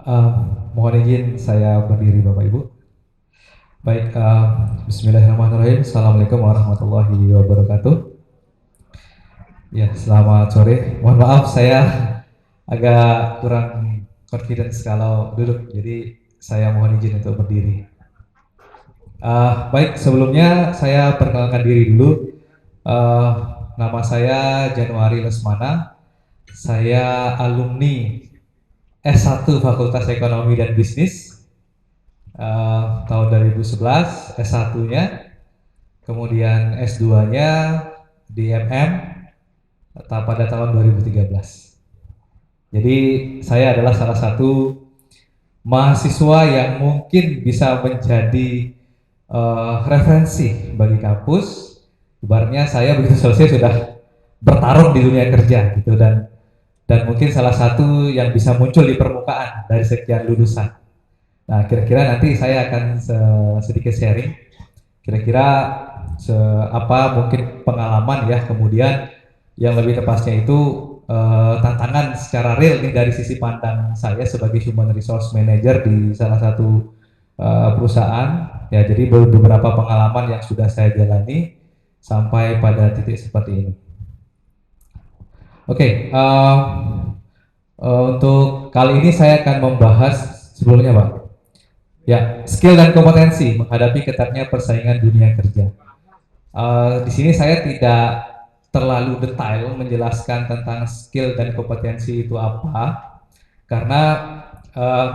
Uh, Mohon izin saya berdiri Bapak Ibu. Baik, Bismillahirrahmanirrahim. Assalamualaikum warahmatullahi wabarakatuh. Ya, selamat sore. Mohon maaf saya agak kurang confidence kalau duduk, jadi saya mohon izin untuk berdiri. Baik, sebelumnya saya perkenalkan diri dulu. Uh, Nama saya Januari Lesmana. Saya alumni S1 Fakultas Ekonomi dan Bisnis tahun 2011, S1-nya, kemudian S2-nya di MM pada tahun 2013. Jadi saya adalah salah satu mahasiswa yang mungkin bisa menjadi referensi bagi kampus. Ibaratnya saya begitu selesai sudah bertarung di dunia kerja gitu, dan mungkin salah satu yang bisa muncul di permukaan dari sekian lulusan. Nah, kira-kira nanti saya akan sedikit sharing kira-kira apa mungkin pengalaman ya, kemudian yang lebih tepatnya itu tantangan secara real nih dari sisi pandang saya sebagai human resource manager di salah satu perusahaan ya. Jadi beberapa pengalaman yang sudah saya jalani sampai pada titik seperti ini. Oke, untuk kali ini saya akan membahas sebelumnya Pak. Ya, skill dan kompetensi menghadapi ketatnya persaingan dunia kerja. Di sini saya tidak terlalu detail menjelaskan tentang skill dan kompetensi itu apa, karena uh,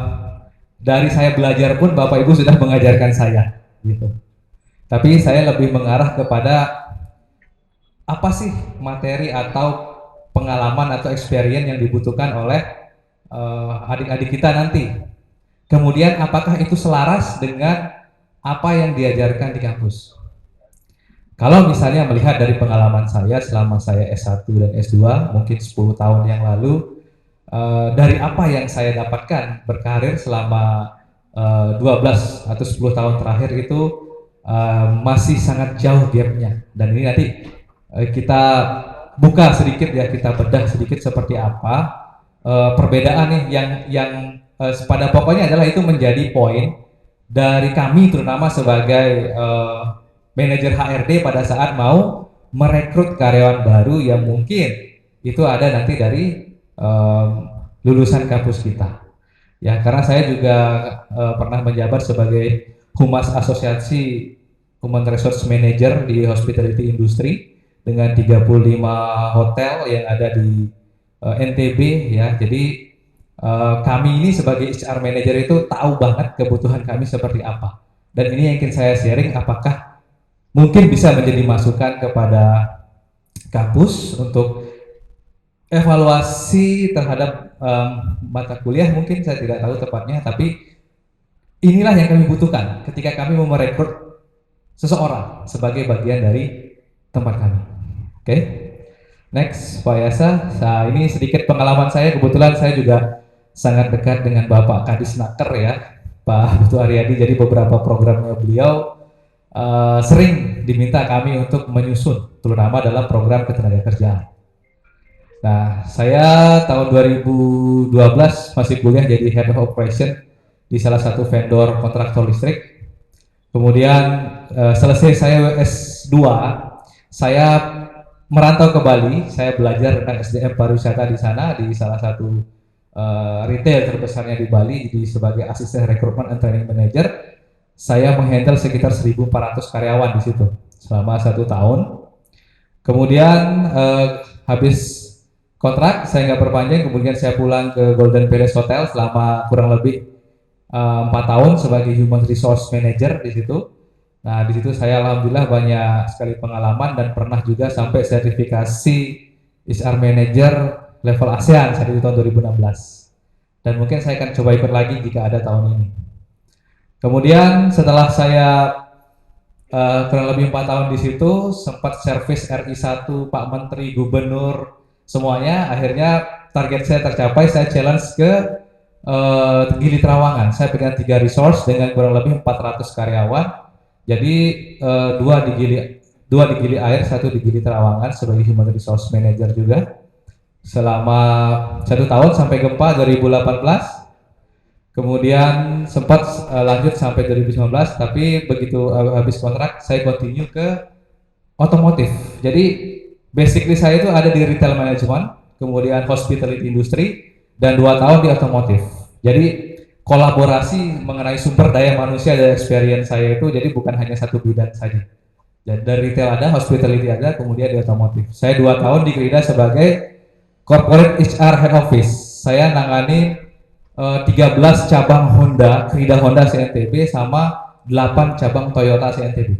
dari saya belajar pun Bapak Ibu sudah mengajarkan saya, gitu. Tapi saya lebih mengarah kepada apa sih materi atau pengalaman atau experience yang dibutuhkan oleh adik-adik kita nanti. Kemudian apakah itu selaras dengan apa yang diajarkan di kampus? Kalau misalnya melihat dari pengalaman saya selama saya S1 dan S2 mungkin 10 tahun yang lalu, dari apa yang saya dapatkan berkarir selama 12 atau 10 tahun terakhir itu masih sangat jauh gapnya. Dan ini nanti kita buka sedikit ya, kita bedah sedikit seperti apa perbedaan nih yang pada pokoknya adalah itu menjadi poin dari kami terutama sebagai manajer HRD pada saat mau merekrut karyawan baru yang mungkin itu ada nanti dari lulusan kampus kita. Ya, karena saya juga pernah menjabat sebagai Humas Asosiasi Human Resource Manager di Hospitality Industry dengan 35 hotel yang ada di NTB ya. Jadi kami ini sebagai HR Manager itu tahu banget kebutuhan kami seperti apa. Dan ini yang ingin saya sharing, apakah mungkin bisa menjadi masukan kepada kampus untuk evaluasi terhadap mata kuliah. Mungkin saya tidak tahu tepatnya, tapi inilah yang kami butuhkan ketika kami mau merekrut seseorang sebagai bagian dari tempat kami. Oke, next Pak Yasa. Nah, ini sedikit pengalaman saya, kebetulan saya juga sangat dekat dengan Bapak Kadisnaker ya, Pak Putu Aryadi. Jadi beberapa programnya beliau sering diminta kami untuk menyusun, terutama dalam program ketenagakerjaan. Nah, saya tahun 2012 masih kuliah jadi Head of Operation di salah satu vendor kontraktor listrik. Kemudian selesai saya S2, saya merantau ke Bali. Saya belajar tentang SDM pariwisata di sana di salah satu retail terbesarnya di Bali, jadi sebagai asisten rekrutmen and training manager. Saya menghandle sekitar 1.400 karyawan di situ selama 1 tahun. Kemudian habis kontrak saya nggak perpanjang, kemudian saya pulang ke Golden Palace Hotel selama kurang lebih 4 tahun sebagai Human Resource Manager di situ. Nah, di situ saya alhamdulillah banyak sekali pengalaman dan pernah juga sampai sertifikasi HR Manager level ASEAN saat itu tahun 2016. Dan mungkin saya akan coba ikut lagi jika ada tahun ini. Kemudian setelah saya kurang lebih 4 tahun di situ, sempat servis RI1, Pak Menteri, Gubernur, semuanya. Akhirnya target saya tercapai, saya challenge ke Gili Trawangan. Saya pegang 3 resource dengan kurang lebih 400 karyawan. Jadi dua di Gili Air, 1 di Gili Trawangan sebagai Human Resource Manager juga selama 1 tahun sampai gempa 2018. Kemudian sempat lanjut sampai 2019, tapi begitu habis kontrak saya continue ke otomotif. Jadi basically saya itu ada di retail management, kemudian hospitality industry, dan 2 tahun di otomotif. Jadi kolaborasi mengenai sumber daya manusia dan experience saya itu jadi bukan hanya satu bidang saja. Jadi dari retail ada, hospitality ada, kemudian di otomotif. Saya 2 tahun di Krida sebagai corporate HR head office. Saya nangani 13 cabang Honda, Krida Honda CNTB sama 8 cabang Toyota CNTB.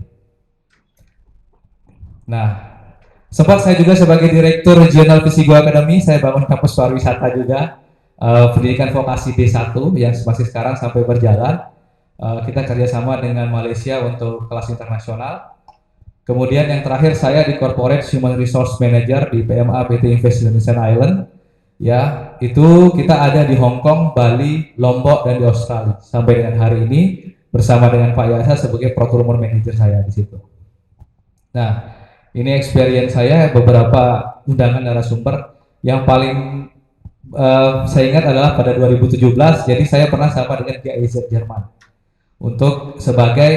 Nah, sempat saya juga sebagai Direktur Regional Visigo Academy, saya bangun kampus pariwisata juga, pendidikan vokasi D1 yang masih sekarang sampai berjalan. Kita kerjasama dengan Malaysia untuk kelas internasional. Kemudian yang terakhir saya di Corporate Human Resource Manager di PMA PT Invest Indonesia Island. Ya, itu kita ada di Hong Kong, Bali, Lombok, dan di Australia. Sampai dengan hari ini bersama dengan Pak Yasa sebagai Procurement Manager saya di situ. Nah, ini experience saya, beberapa undangan narasumber. Yang paling saya ingat adalah pada 2017, jadi saya pernah sama dengan GIZ Jerman untuk sebagai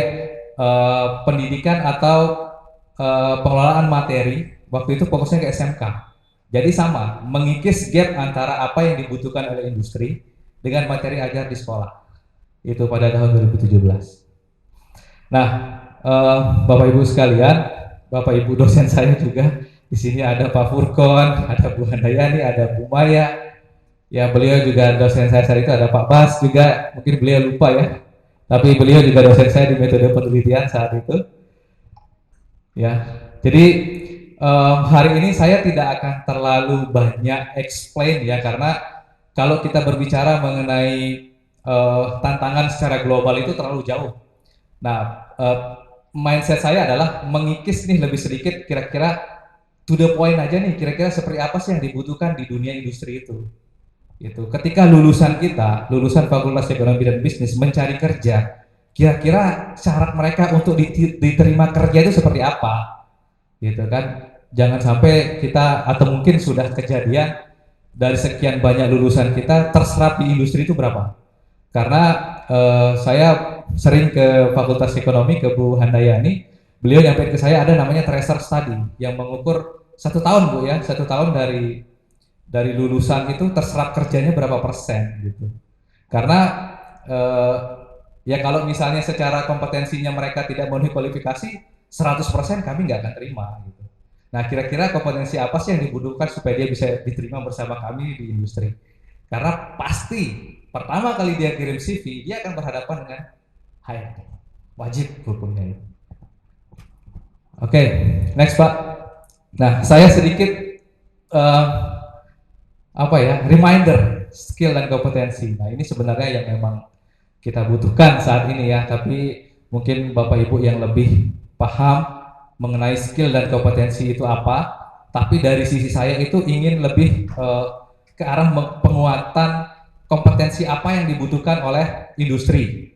pendidikan atau pengelolaan materi. Waktu itu fokusnya ke SMK. Jadi sama, mengikis gap antara apa yang dibutuhkan oleh industri dengan materi ajar di sekolah. Itu pada tahun 2017. Nah, Bapak Ibu sekalian, Bapak Ibu dosen saya juga di sini ada Pak Furkon, ada Bu Handayani, ada Bu Maya. Ya, beliau juga dosen saya saat itu, ada Pak Bas juga, mungkin beliau lupa ya. Tapi beliau juga dosen saya di metode penelitian saat itu. Ya, jadi hari ini saya tidak akan terlalu banyak explain ya, karena kalau kita berbicara mengenai tantangan secara global itu terlalu jauh. Nah, mindset saya adalah mengikis nih lebih sedikit, kira-kira to the point aja nih, kira-kira seperti apa sih yang dibutuhkan di dunia industri itu. Gitu. Ketika lulusan kita, lulusan Fakultas Ekonomi dan Bisnis mencari kerja, kira-kira syarat mereka untuk diterima kerja itu seperti apa, gitu kan? Jangan sampai kita, atau mungkin sudah kejadian dari sekian banyak lulusan kita terserap di industri itu berapa? Karena saya sering ke Fakultas Ekonomi, ke Bu Handayani, beliau nyampein ke saya ada namanya tracer study yang mengukur 1 tahun Bu ya, 1 tahun dari lulusan itu terserap kerjanya berapa persen gitu. Karena ya kalau misalnya secara kompetensinya mereka tidak memenuhi kualifikasi, 100% kami nggak akan terima gitu. Nah, kira-kira kompetensi apa sih yang dibutuhkan supaya dia bisa diterima bersama kami di industri? Karena pasti pertama kali dia kirim CV, dia akan berhadapan dengan HRD. Wajib hukumnya itu. Oke, next Pak. Nah, saya sedikit reminder skill dan kompetensi. Nah, ini sebenarnya yang memang kita butuhkan saat ini ya, tapi mungkin Bapak Ibu yang lebih paham mengenai skill dan kompetensi itu apa, tapi dari sisi saya itu ingin lebih ke arah penguatan kompetensi apa yang dibutuhkan oleh industri,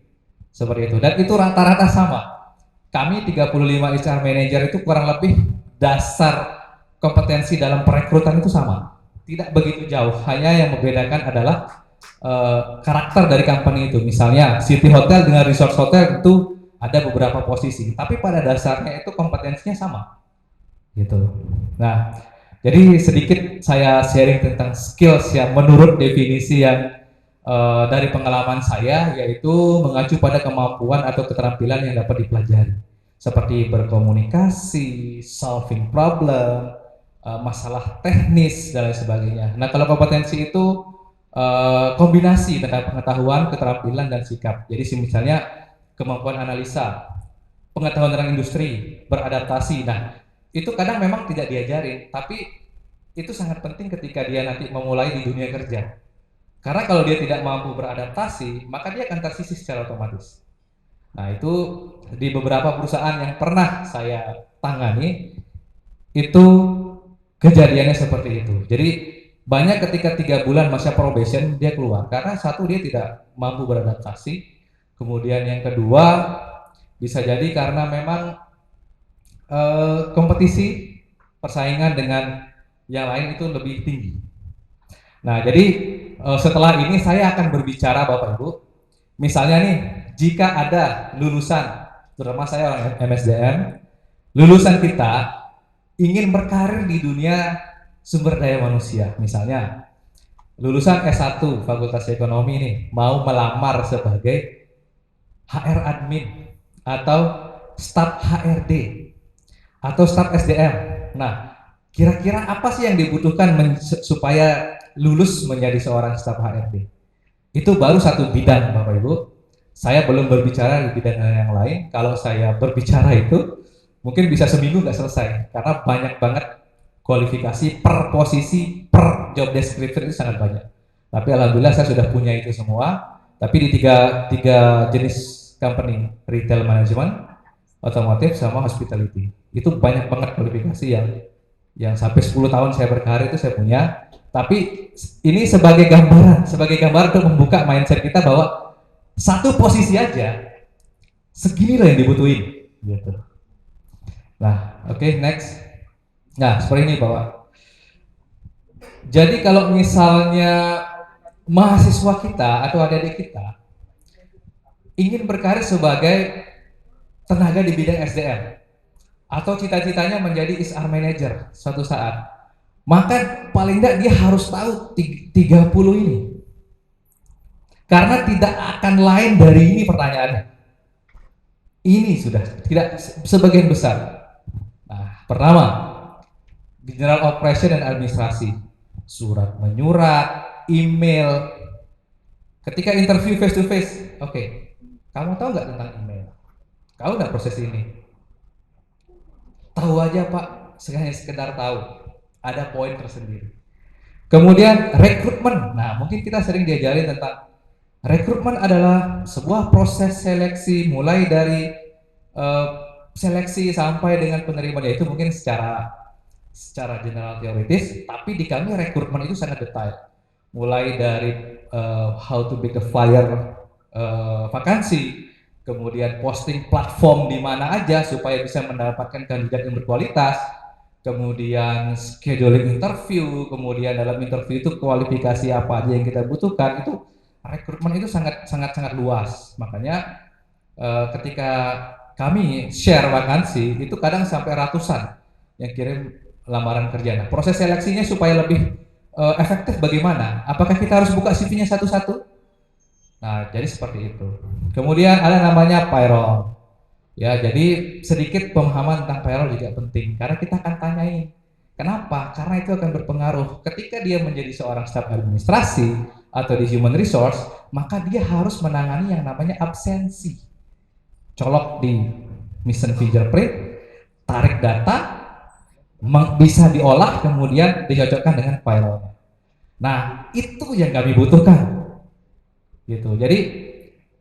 seperti itu. Dan itu rata-rata sama. Kami 35 HR manager itu kurang lebih dasar kompetensi dalam perekrutan itu sama, tidak begitu jauh, hanya yang membedakan adalah karakter dari company itu. Misalnya City Hotel dengan Resort Hotel itu ada beberapa posisi, tapi pada dasarnya itu kompetensinya sama gitu. Nah, jadi sedikit saya sharing tentang skills yang menurut definisi yang dari pengalaman saya, yaitu mengacu pada kemampuan atau keterampilan yang dapat dipelajari seperti berkomunikasi, solving problem, masalah teknis dan lain sebagainya. Nah, kalau kompetensi itu kombinasi tentang pengetahuan, keterampilan, dan sikap. Jadi misalnya kemampuan analisa, pengetahuan tentang industri, beradaptasi. Nah, itu kadang memang tidak diajarin, tapi itu sangat penting ketika dia nanti memulai di dunia kerja. Karena kalau dia tidak mampu beradaptasi, maka dia akan tersisih secara otomatis. Nah, itu di beberapa perusahaan yang pernah saya tangani, itu kejadiannya seperti itu. Jadi banyak ketika 3 bulan masa probation dia keluar, karena satu dia tidak mampu beradaptasi, kemudian yang kedua bisa jadi karena memang kompetisi persaingan dengan yang lain itu lebih tinggi. Nah, jadi setelah ini saya akan berbicara Bapak Ibu Misalnya nih, jika ada lulusan, terutama saya orang MSDM, lulusan kita ingin berkarir di dunia sumber daya manusia, misalnya lulusan S1 Fakultas Ekonomi nih, mau melamar sebagai HR admin atau staf HRD atau staf SDM. Nah, kira-kira apa sih yang dibutuhkan supaya lulus menjadi seorang staf HRD? Itu baru satu bidang, Bapak Ibu. Saya belum berbicara di bidang yang lain. Kalau saya berbicara itu mungkin bisa seminggu nggak selesai karena banyak banget kualifikasi per posisi per job description itu sangat banyak. Tapi alhamdulillah saya sudah punya itu semua. Tapi di tiga jenis company, retail management, otomotif sama hospitality. Itu banyak banget kualifikasi yang sampai 10 tahun saya berkarir itu saya punya. Tapi ini sebagai gambaran untuk membuka mindset kita bahwa satu posisi aja segini loh yang dibutuhin gitu. Nah, oke, next. Nah, seperti ini Bapak. Jadi kalau misalnya mahasiswa kita atau adik-adik kita ingin berkarir sebagai tenaga di bidang SDM atau cita-citanya menjadi HR manager suatu saat, maka paling tidak dia harus tahu 30 ini. Karena tidak akan lain dari ini pertanyaannya. Ini sudah tidak sebagian besar. Nah, pertama, general operation dan administrasi, surat menyurat, email. Ketika interview face to face, oke, kamu tahu nggak tentang email? Tahu nggak proses ini? Tahu aja Pak, sekedar tahu. Ada poin tersendiri. Kemudian rekrutmen. Nah, mungkin kita sering diajarin tentang rekrutmen adalah sebuah proses seleksi mulai dari seleksi sampai dengan penerimaan, itu mungkin secara general teoritis, tapi di kami rekrutmen itu sangat detail. Mulai dari how to make a flyer vakansi, kemudian posting platform di mana aja supaya bisa mendapatkan kandidat yang berkualitas, kemudian scheduling interview, kemudian dalam interview itu kualifikasi apa aja yang kita butuhkan. Itu rekrutmen itu sangat luas. Makanya ketika kami share vakansi itu kadang sampai ratusan yang kirim lamaran kerja. Nah, proses seleksinya supaya lebih efektif bagaimana? Apakah kita harus buka CV-nya satu-satu? Nah, jadi seperti itu. Kemudian ada namanya payroll. Ya, jadi sedikit pemahaman tentang payroll juga penting karena kita akan tanyain. Kenapa? Karena itu akan berpengaruh. Ketika dia menjadi seorang staf administrasi atau di human resource, maka dia harus menangani yang namanya absensi. Colok di mission fingerprint, tarik data, bisa diolah, kemudian dicocokkan dengan payroll. Nah, itu yang kami butuhkan. Gitu. Jadi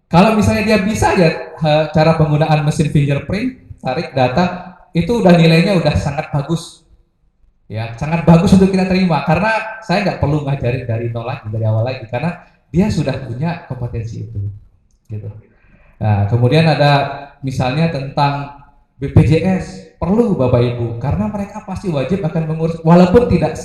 kalau misalnya dia bisa ya cara penggunaan mesin fingerprint, tarik data, itu udah nilainya udah sangat bagus. Ya, sangat bagus untuk kita terima karena saya nggak perlu ngajarin dari nol lagi, dari awal lagi karena dia sudah punya kompetensi itu. Gitu. Nah, kemudian ada misalnya tentang BPJS, perlu Bapak Ibu karena mereka pasti wajib akan mengurus walaupun tidak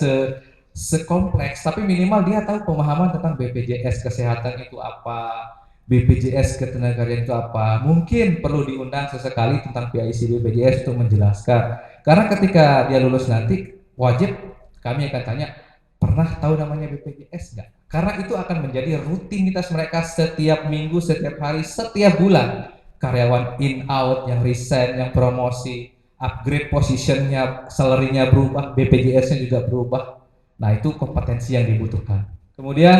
sekompleks, tapi minimal dia tahu pemahaman tentang BPJS kesehatan itu apa, BPJS ketenagakerjaan itu apa. Mungkin perlu diundang sesekali tentang PIC BPJS untuk menjelaskan. Karena ketika dia lulus nanti wajib kami akan tanya, pernah tahu namanya BPJS nggak? Karena itu akan menjadi rutinitas mereka setiap minggu, setiap hari, setiap bulan. Karyawan in out, yang resign, yang promosi, upgrade positionnya, salary-nya berubah, BPJS-nya juga berubah. Nah, itu kompetensi yang dibutuhkan. Kemudian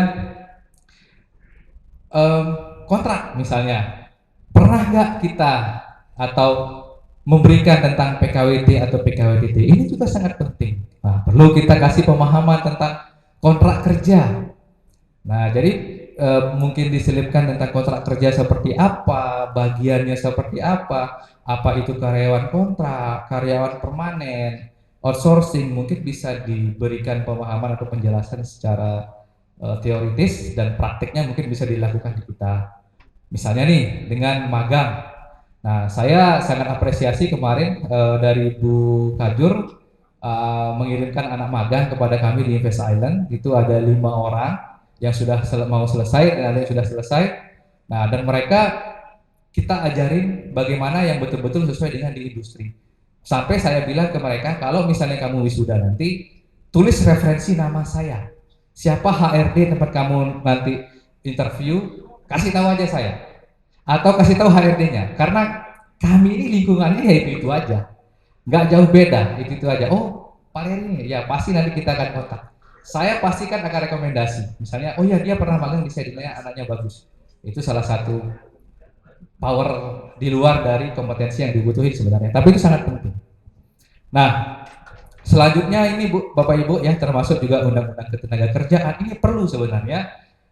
kontrak misalnya, pernah nggak kita atau memberikan tentang PKWT atau PKWTT, ini juga sangat penting. Nah, perlu kita kasih pemahaman tentang kontrak kerja. Nah, jadi mungkin diselipkan tentang kontrak kerja seperti apa, bagiannya seperti apa itu karyawan kontrak, karyawan permanen, outsourcing, mungkin bisa diberikan pemahaman atau penjelasan secara teoritis dan praktiknya mungkin bisa dilakukan di kita. Misalnya nih dengan magang. Nah, saya sangat apresiasi kemarin dari Bu Kajur mengirimkan anak magang kepada kami di Invest Island. Itu ada 5 orang yang sudah mau selesai dan ada yang sudah selesai. Nah, dan mereka kita ajarin bagaimana yang betul-betul sesuai dengan di industri. Sampai saya bilang ke mereka, kalau misalnya kamu wisuda nanti, tulis referensi nama saya. Siapa HRD tempat kamu nanti interview, kasih tahu aja saya. Atau kasih tahu HRD-nya. Karena kami ini lingkungannya ya itu aja. Nggak jauh beda, itu aja. Oh, Pak Heri, ya pasti nanti kita akan kontak. Saya pastikan akan rekomendasi. Misalnya, oh ya dia pernah magang di saya, anaknya bagus. Itu salah satu power di luar dari kompetensi yang dibutuhin sebenarnya. Tapi itu sangat penting. Nah, selanjutnya ini Bu, Bapak Ibu ya, termasuk juga Undang-Undang Ketenagakerjaan ini perlu sebenarnya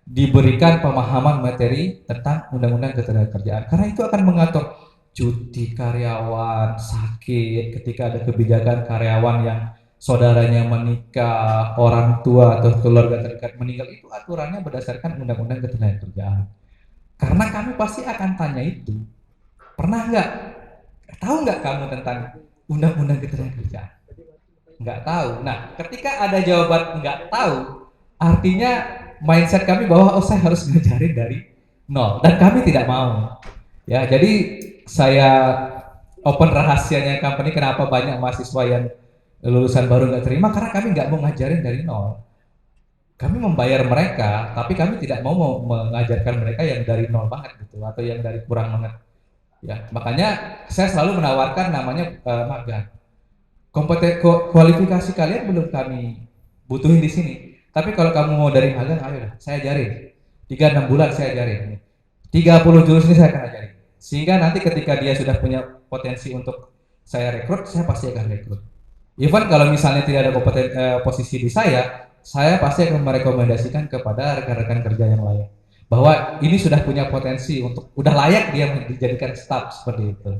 diberikan pemahaman materi tentang Undang-Undang Ketenagakerjaan karena itu akan mengatur cuti karyawan, sakit, ketika ada kebijakan karyawan yang saudaranya menikah, orang tua atau keluarga terdekat meninggal, itu aturannya berdasarkan Undang-Undang Ketenagakerjaan. Karena kami pasti akan tanya itu. Pernah nggak? Tahu nggak kamu tentang Undang-Undang Ketenagakerjaan? Nggak tahu. Nah, ketika ada jawaban nggak tahu, artinya mindset kami bahwa oh saya harus ngajarin dari nol dan kami tidak mau. Ya, jadi saya open rahasianya company kenapa banyak mahasiswa yang lulusan baru nggak terima karena kami nggak mau ngajarin dari nol. Kami membayar mereka, tapi kami tidak mau mengajarkan mereka yang dari nol banget gitu atau yang dari kurang banget. Ya, makanya saya selalu menawarkan namanya magang. Kualifikasi kalian belum kami butuhin di sini. Tapi kalau kamu mau dari magang, ayo lah, saya ajarin. 3-6 bulan saya ajarin. 30 jurus ini saya akan ajarin. Sehingga nanti ketika dia sudah punya potensi untuk saya rekrut, saya pasti akan rekrut. Even kalau misalnya tidak ada posisi di saya pasti akan merekomendasikan kepada rekan-rekan kerja yang lain. Bahwa ini sudah punya potensi untuk, udah layak dia dijadikan staff seperti itu.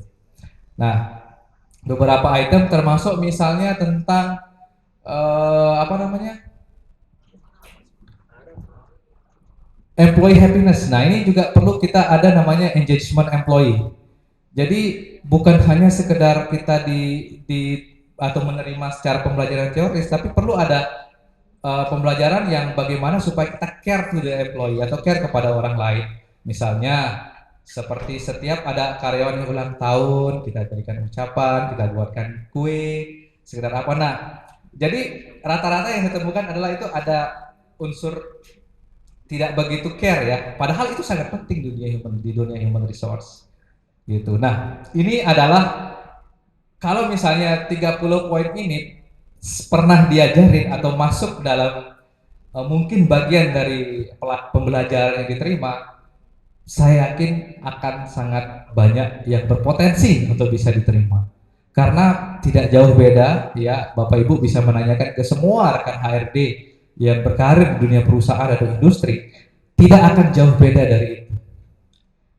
Nah, beberapa item termasuk misalnya tentang apa namanya employee happiness. Nah ini juga perlu kita ada namanya engagement employee. Jadi bukan hanya sekedar kita di atau menerima secara pembelajaran teoris, tapi perlu ada pembelajaran yang bagaimana supaya kita care to the employee atau care kepada orang lain. Misalnya seperti setiap ada karyawan yang ulang tahun, kita berikan ucapan, kita buatkan kue, sekedar apa. Nah, jadi rata-rata yang saya temukan adalah itu ada unsur tidak begitu care ya. Padahal itu sangat penting di dunia human resource. Gitu. Nah, ini adalah kalau misalnya 30 poin ini pernah diajarin atau masuk dalam mungkin bagian dari pembelajaran yang diterima, saya yakin akan sangat banyak yang berpotensi untuk bisa diterima. Karena tidak jauh beda, ya Bapak Ibu bisa menanyakan ke semua rekan HRD yang berkarir di dunia perusahaan atau industri, tidak akan jauh beda dari itu.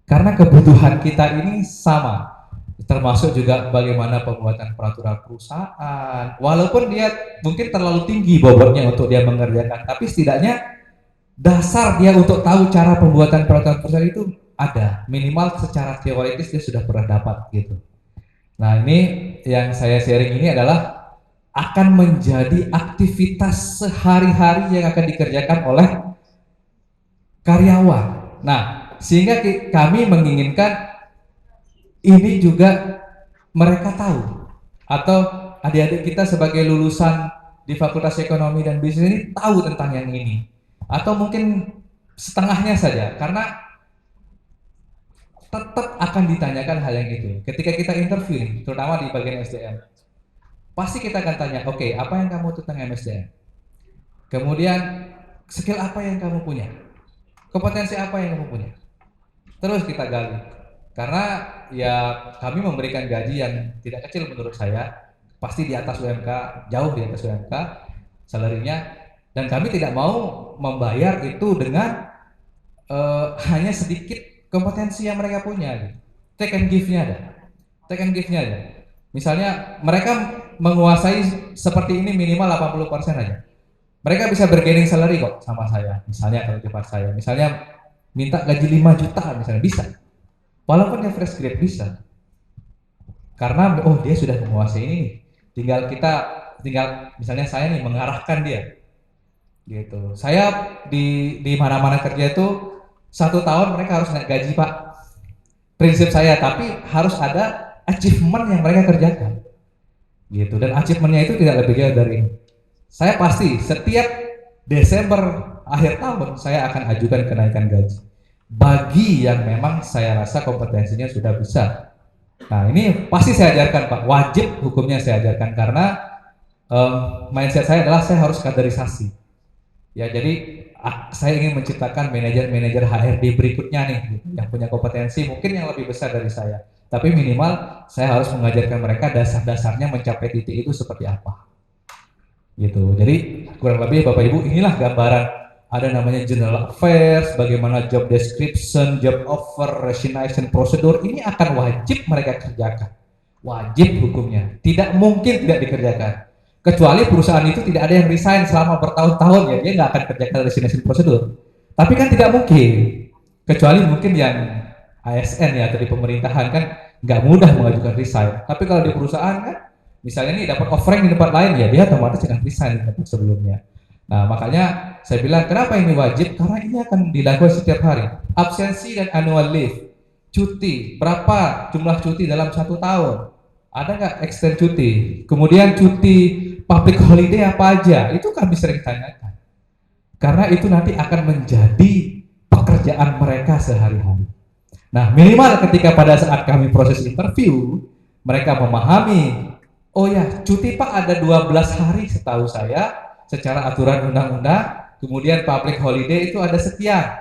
Karena kebutuhan kita ini sama, termasuk juga bagaimana pembuatan peraturan perusahaan. Walaupun dia mungkin terlalu tinggi bobotnya untuk dia mengerjakan, tapi setidaknya dasar dia untuk tahu cara pembuatan peraturan perusahaan itu ada, minimal secara teoritis dia sudah pernah dapat gitu. Nah ini yang saya sharing ini adalah akan menjadi aktivitas sehari-hari yang akan dikerjakan oleh karyawan. Nah sehingga kami menginginkan ini juga mereka tahu atau adik-adik kita sebagai lulusan di Fakultas Ekonomi dan Bisnis ini tahu tentang yang ini atau mungkin setengahnya saja karena tetap akan ditanyakan hal yang itu ketika kita interview nih, terutama di bagian SDM pasti kita akan tanya oke, apa yang kamu tentang MSDM, kemudian skill apa yang kamu punya, kompetensi apa yang kamu punya, terus kita gali karena ya kami memberikan gaji yang tidak kecil menurut saya, pasti di atas UMK, jauh di atas UMK salarinya, dan kami tidak mau membayar itu dengan hanya sedikit kompetensi yang mereka punya gitu. Take and give-nya ada. Take and give-nya ada. Misalnya mereka menguasai seperti ini minimal 80% aja. Mereka bisa bergaining salary kok sama saya. Misalnya kalau di tempat saya, misalnya minta gaji 5 juta misalnya bisa. Walaupun dia fresh grade bisa. Karena oh dia sudah menguasai ini. Tinggal misalnya saya nih mengarahkan dia. Gitu. Saya di mana-mana kerja itu 1 tahun mereka harus naik gaji Pak. Prinsip saya, tapi harus ada achievement yang mereka kerjakan. Gitu, dan achievementnya itu tidak lebih jauh dari ini. Saya pasti setiap Desember akhir tahun saya akan ajukan kenaikan gaji bagi yang memang saya rasa kompetensinya sudah bisa. Nah ini pasti saya ajarkan Pak, wajib hukumnya saya ajarkan karena mindset saya adalah saya harus kaderisasi. Ya jadi saya ingin menciptakan manajer-manajer HRD berikutnya nih, gitu, yang punya kompetensi mungkin yang lebih besar dari saya. Tapi minimal saya harus mengajarkan mereka dasar-dasarnya mencapai titik itu seperti apa. Gitu. Jadi kurang lebih Bapak Ibu inilah gambaran, ada namanya general affairs, bagaimana job description, job offer, resignation procedure, ini akan wajib mereka kerjakan. Wajib hukumnya, tidak mungkin tidak dikerjakan. Kecuali perusahaan itu tidak ada yang resign selama bertahun-tahun, ya dia nggak akan kerjakan resignation procedure. Tapi kan tidak mungkin, kecuali mungkin yang ASN ya atau di pemerintahan kan nggak mudah mengajukan resign. Tapi kalau di perusahaan kan, misalnya nih dapat offering di tempat lain, ya dia otomatis akan resign di tempat sebelumnya. Nah makanya saya bilang kenapa ini wajib, karena ini akan dilakukan setiap hari. Absensi dan annual leave, cuti, berapa jumlah cuti dalam 1 tahun, ada nggak extend cuti, kemudian cuti public holiday apa aja, itu kami sering tanyakan. Karena itu nanti akan menjadi pekerjaan mereka sehari-hari. Nah minimal ketika pada saat kami proses interview, mereka memahami, oh ya cuti Pak ada 12 hari setahu saya secara aturan undang-undang, kemudian public holiday itu ada sekian.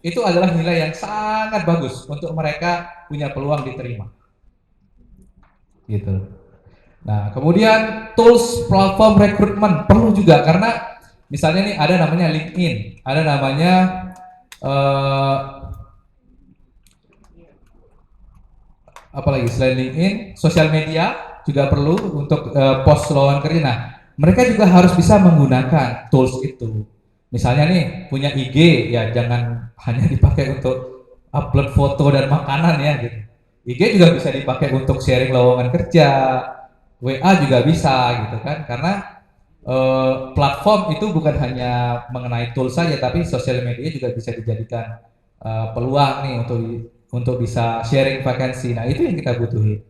Itu adalah nilai yang sangat bagus untuk mereka punya peluang diterima. Gitu. Nah, kemudian tools platform rekrutmen perlu juga, karena misalnya nih ada namanya LinkedIn, ada namanya apalagi selain LinkedIn, sosial media juga perlu untuk post lowongan kerja. Nah, mereka juga harus bisa menggunakan tools itu. Misalnya nih punya IG, ya jangan hanya dipakai untuk upload foto dan makanan ya gitu. IG juga bisa dipakai untuk sharing lowongan kerja, WA juga bisa gitu kan, karena platform itu bukan hanya mengenai tools saja, tapi sosial media juga bisa dijadikan peluang nih untuk bisa sharing vakansi. Nah itu yang kita butuhin.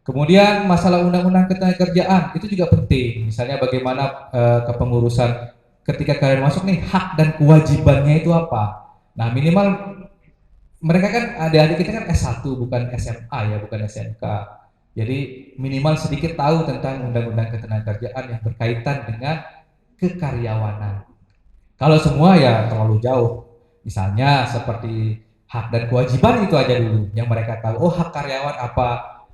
Kemudian masalah undang-undang ketenagakerjaan itu juga penting. Misalnya bagaimana kepengurusan ketika kalian masuk nih, hak dan kewajibannya itu apa. Nah minimal mereka kan adik-adik kita kan S1 bukan SMA ya, bukan SMK. Jadi minimal sedikit tahu tentang undang-undang ketenagakerjaan yang berkaitan dengan kekaryawanan. Kalau semua ya terlalu jauh. Misalnya seperti hak dan kewajiban itu aja dulu yang mereka tahu. Oh hak karyawan apa,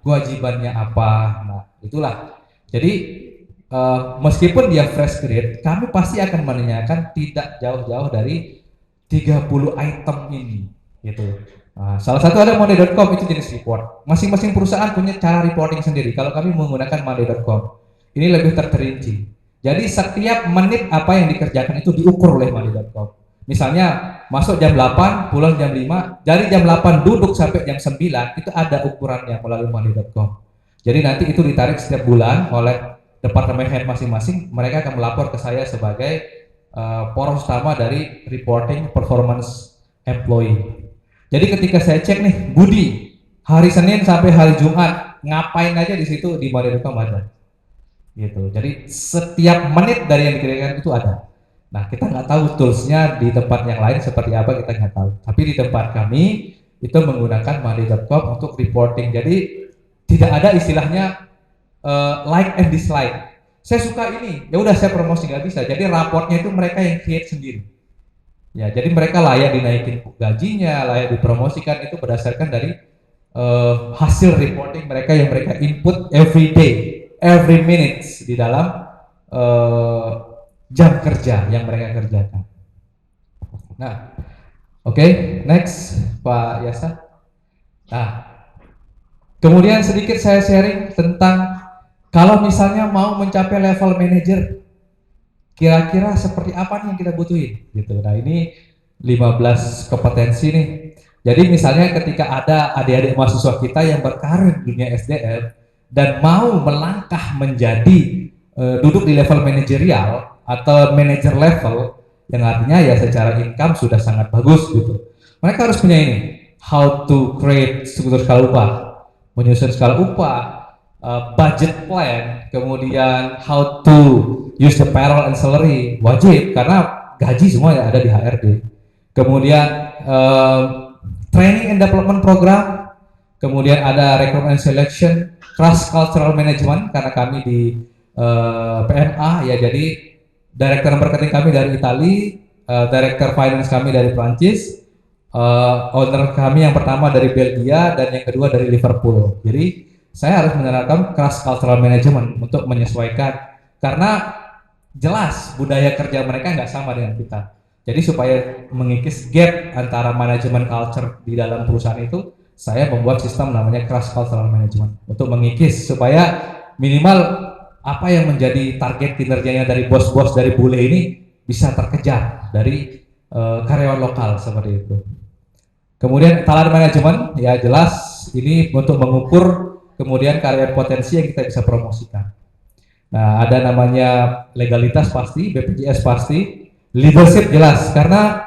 kewajibannya apa. Nah itulah. Jadi meskipun dia fresh grade, kami pasti akan menanyakan tidak jauh-jauh dari 30 item ini gitu. Nah, salah satu ada monday.com, itu jenis report. Masing-masing perusahaan punya cara reporting sendiri. Kalau kami menggunakan monday.com, ini lebih terperinci. Jadi setiap menit apa yang dikerjakan itu diukur oleh monday.com. Misalnya masuk jam 8, pulang jam 5, dari jam 8 duduk sampai jam 9, itu ada ukurannya melalui monday.com. Jadi nanti itu ditarik setiap bulan oleh departemen head masing-masing, mereka akan melapor ke saya sebagai poros utama dari reporting performance employee. Jadi ketika saya cek nih, Budi hari Senin sampai hari Jumat ngapain aja di situ di monday.com ada. Gitu. Jadi setiap menit dari yang dikerjakan itu ada. Nah kita nggak tahu toolsnya di tempat yang lain seperti apa, kita nggak tahu. Tapi di tempat kami itu menggunakan monday.com untuk reporting. Jadi tidak ada istilahnya like and dislike. Saya suka ini, ya udah saya promosi, nggak bisa. Jadi raportnya itu mereka yang create sendiri. Ya, jadi mereka layak dinaikin gajinya, layak dipromosikan itu berdasarkan dari hasil reporting mereka yang mereka input every day, every minutes di dalam jam kerja yang mereka kerjakan. Nah, oke, next Pak Yasa. Nah, kemudian sedikit saya sharing tentang kalau misalnya mau mencapai level manager, kira-kira seperti apa nih yang kita butuhin gitu. Nah ini 15 kompetensi nih. Jadi misalnya ketika ada adik-adik mahasiswa kita yang berkarir di dunia SDM dan mau melangkah menjadi duduk di level manajerial atau manager level, yang artinya ya secara income sudah sangat bagus gitu. Mereka harus punya ini, how to create struktur skala upah, menyusun skala upah, budget plan, kemudian how to use the payroll and salary, wajib karena gaji semua ya ada di HRD. Kemudian training and development program, kemudian ada recruitment and selection, cross cultural management karena kami di PMA ya, jadi director marketing kami dari Italia, director finance kami dari Prancis, owner kami yang pertama dari Belgia dan yang kedua dari Liverpool. Jadi saya harus menerapkan cross cultural management untuk menyesuaikan karena jelas budaya kerja mereka nggak sama dengan kita. Jadi supaya mengikis gap antara manajemen culture di dalam perusahaan itu, saya membuat sistem namanya cross cultural management untuk mengikis supaya minimal apa yang menjadi target kinerjanya dari bos-bos dari bule ini bisa terkejar dari karyawan lokal seperti itu. Kemudian talent management ya jelas ini untuk mengukur kemudian karyawan potensi yang kita bisa promosikan. Nah ada namanya legalitas pasti, BPJS pasti, leadership jelas karena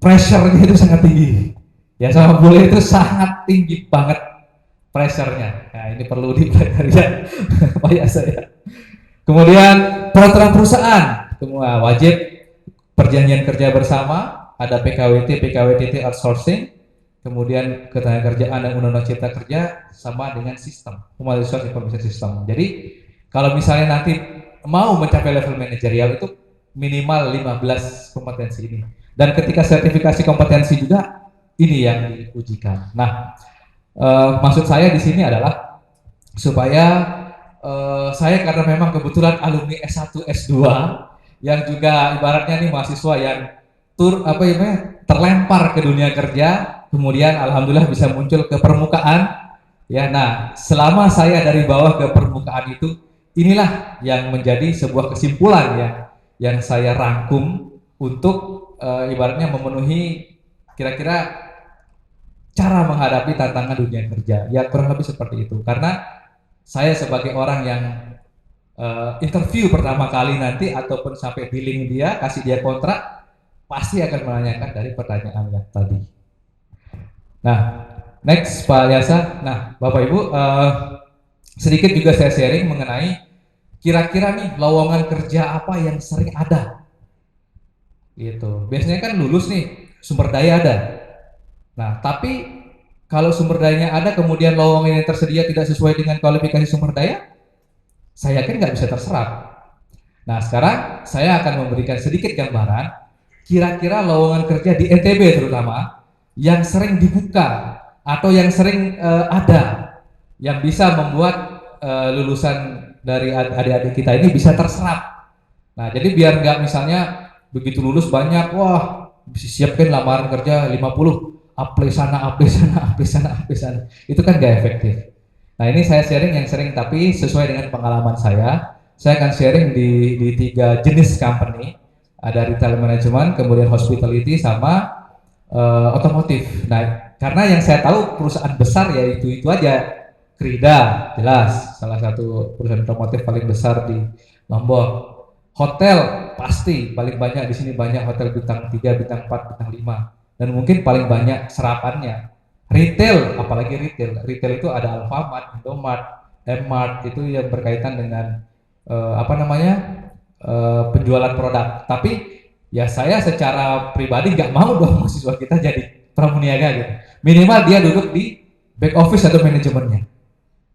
pressure-nya itu sangat tinggi. Ya sama bule itu sangat tinggi banget pressure-nya. Nah ini perlu dipelajari ya Pak Yasa ya. Kemudian peraturan perusahaan, semua wajib perjanjian kerja bersama, ada PKWT, PKWTT outsourcing, kemudian ketenagakerjaan dan undang-undang cipta kerja sama dengan sistem, human resource information system. Jadi kalau misalnya nanti mau mencapai level manajerial itu minimal 15 kompetensi ini. Dan ketika sertifikasi kompetensi juga ini yang diujikan. Nah, maksud saya di sini adalah supaya saya karena memang kebetulan alumni S1 S2 yang juga ibaratnya nih mahasiswa yang terlempar ke dunia kerja, kemudian alhamdulillah bisa muncul ke permukaan ya. Nah, selama saya dari bawah ke permukaan itu, inilah yang menjadi sebuah kesimpulan yang saya rangkum untuk ibaratnya memenuhi kira-kira cara menghadapi tantangan dunia kerja. Ya kurang lebih seperti itu. Karena saya sebagai orang yang interview pertama kali nanti ataupun sampai billing dia, kasih dia kontrak, pasti akan menanyakan dari pertanyaan yang tadi. Nah, next Pak Yasa. Nah, Bapak Ibu, sedikit juga saya sharing mengenai kira-kira nih lowongan kerja apa yang sering ada. Gitu. Biasanya kan lulus nih, sumber daya ada. Nah, tapi kalau sumber dayanya ada kemudian lowongan yang tersedia tidak sesuai dengan kualifikasi sumber daya, saya yakin nggak bisa terserap. Nah, sekarang saya akan memberikan sedikit gambaran kira-kira lowongan kerja di NTB terutama yang sering dibuka atau yang sering ada yang bisa membuat lulusan dari adik-adik kita ini bisa terserap. Nah, jadi biar nggak misalnya begitu lulus banyak, wah siapkan lamaran kerja 50, apply sana, apply sana, apply sana, apply sana. Itu kan gak efektif. Nah ini saya sharing yang sering tapi sesuai dengan pengalaman saya. Saya akan sharing di 3 jenis company. Ada retail management, kemudian hospitality, sama otomotif. Nah karena yang saya tahu perusahaan besar ya itu aja. Krida jelas salah satu perusahaan otomotif paling besar di Lombok. Hotel pasti paling banyak di sini, banyak hotel bintang 3, bintang 4, bintang 5. Dan mungkin paling banyak serapannya. Retail, apalagi retail itu ada Alfamart, Indomart, M-Mart, itu yang berkaitan dengan penjualan produk. Tapi ya saya secara pribadi nggak mau dong mahasiswa kita jadi pramuniaga gitu. Minimal dia duduk di back office atau manajemennya.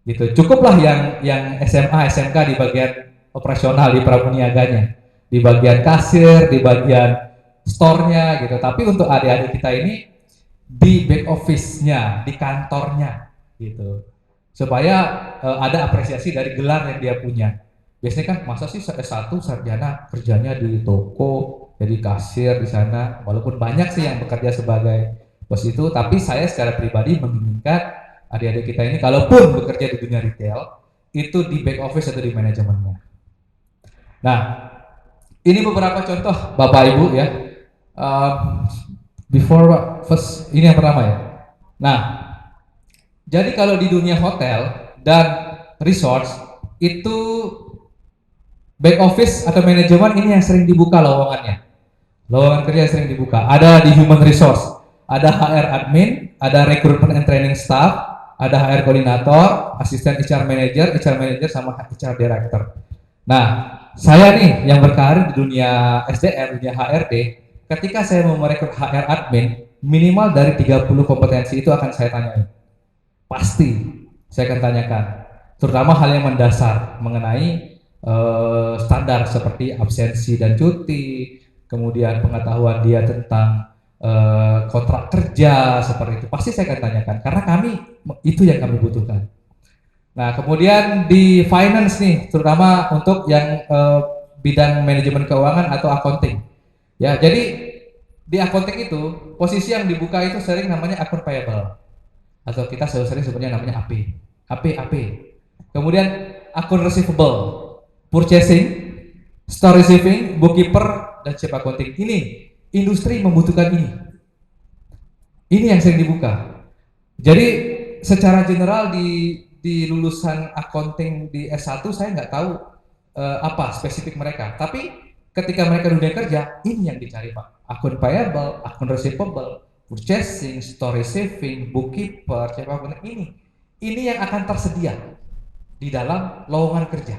Gitu. Cukuplah yang SMA, SMK di bagian operasional di pramuniaganya, di bagian kasir, di bagian store-nya gitu. Tapi untuk adik-adik kita ini di back office-nya, di kantornya gitu. Supaya ada apresiasi dari gelar yang dia punya. Biasanya kan masa sih S1 sarjana kerjanya di toko, jadi kasir di sana. Walaupun banyak sih yang bekerja sebagai bos itu, tapi saya secara pribadi menginginkan adik-adik kita ini kalaupun bekerja di dunia retail itu di back office atau di manajemennya. Nah, ini beberapa contoh Bapak Ibu ya. First ini yang pertama ya. Nah, jadi kalau di dunia hotel dan resort itu back office atau manajemen ini yang sering dibuka lowongannya. Lowongan kerja yang sering dibuka. Ada di human resource, ada HR admin, ada recruitment and training staff, ada HR koordinator, asisten HR manager sama HR director. Nah, saya nih yang berkarir di dunia SDM, dunia HRD, ketika saya mau merekrut HR admin, minimal dari 30 kompetensi itu akan saya tanyain. Pasti saya akan tanyakan, terutama hal yang mendasar mengenai standar seperti absensi dan cuti, kemudian pengetahuan dia tentang kontrak kerja seperti itu. Pasti saya akan tanyakan karena kami itu yang kami butuhkan. Nah, kemudian di finance nih, terutama untuk yang bidang manajemen keuangan atau accounting. Ya, jadi di accounting itu posisi yang dibuka itu sering namanya akun payable atau kita sering sebutnya namanya AP. AP. Kemudian akun receivable, purchasing, store receiving, bookkeeper, dan chief accounting. Ini industri membutuhkan ini. Ini yang sering dibuka. Jadi secara general di lulusan accounting di S1 saya nggak tahu apa spesifik mereka. Tapi ketika mereka dunia kerja, ini yang dicari Pak. Akun payable, akun receivable, purchasing, store receiving, bookkeeper, chief accounting ini yang akan tersedia di dalam lowongan kerja.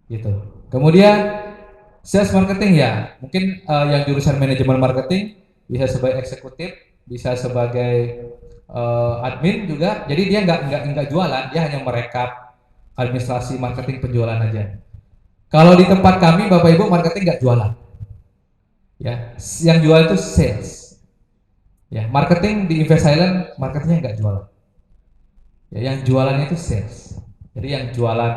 Gitu. Kemudian sales marketing ya, mungkin yang jurusan manajemen marketing bisa sebagai eksekutif, bisa sebagai admin juga. Jadi dia nggak jualan, dia hanya merekap administrasi marketing penjualan aja. Kalau di tempat kami Bapak Ibu marketing nggak jualan. Ya, yang jual itu sales. Ya, marketing di Invest Island marketingnya nggak jualan. Ya, yang jualannya itu sales. Jadi yang jualan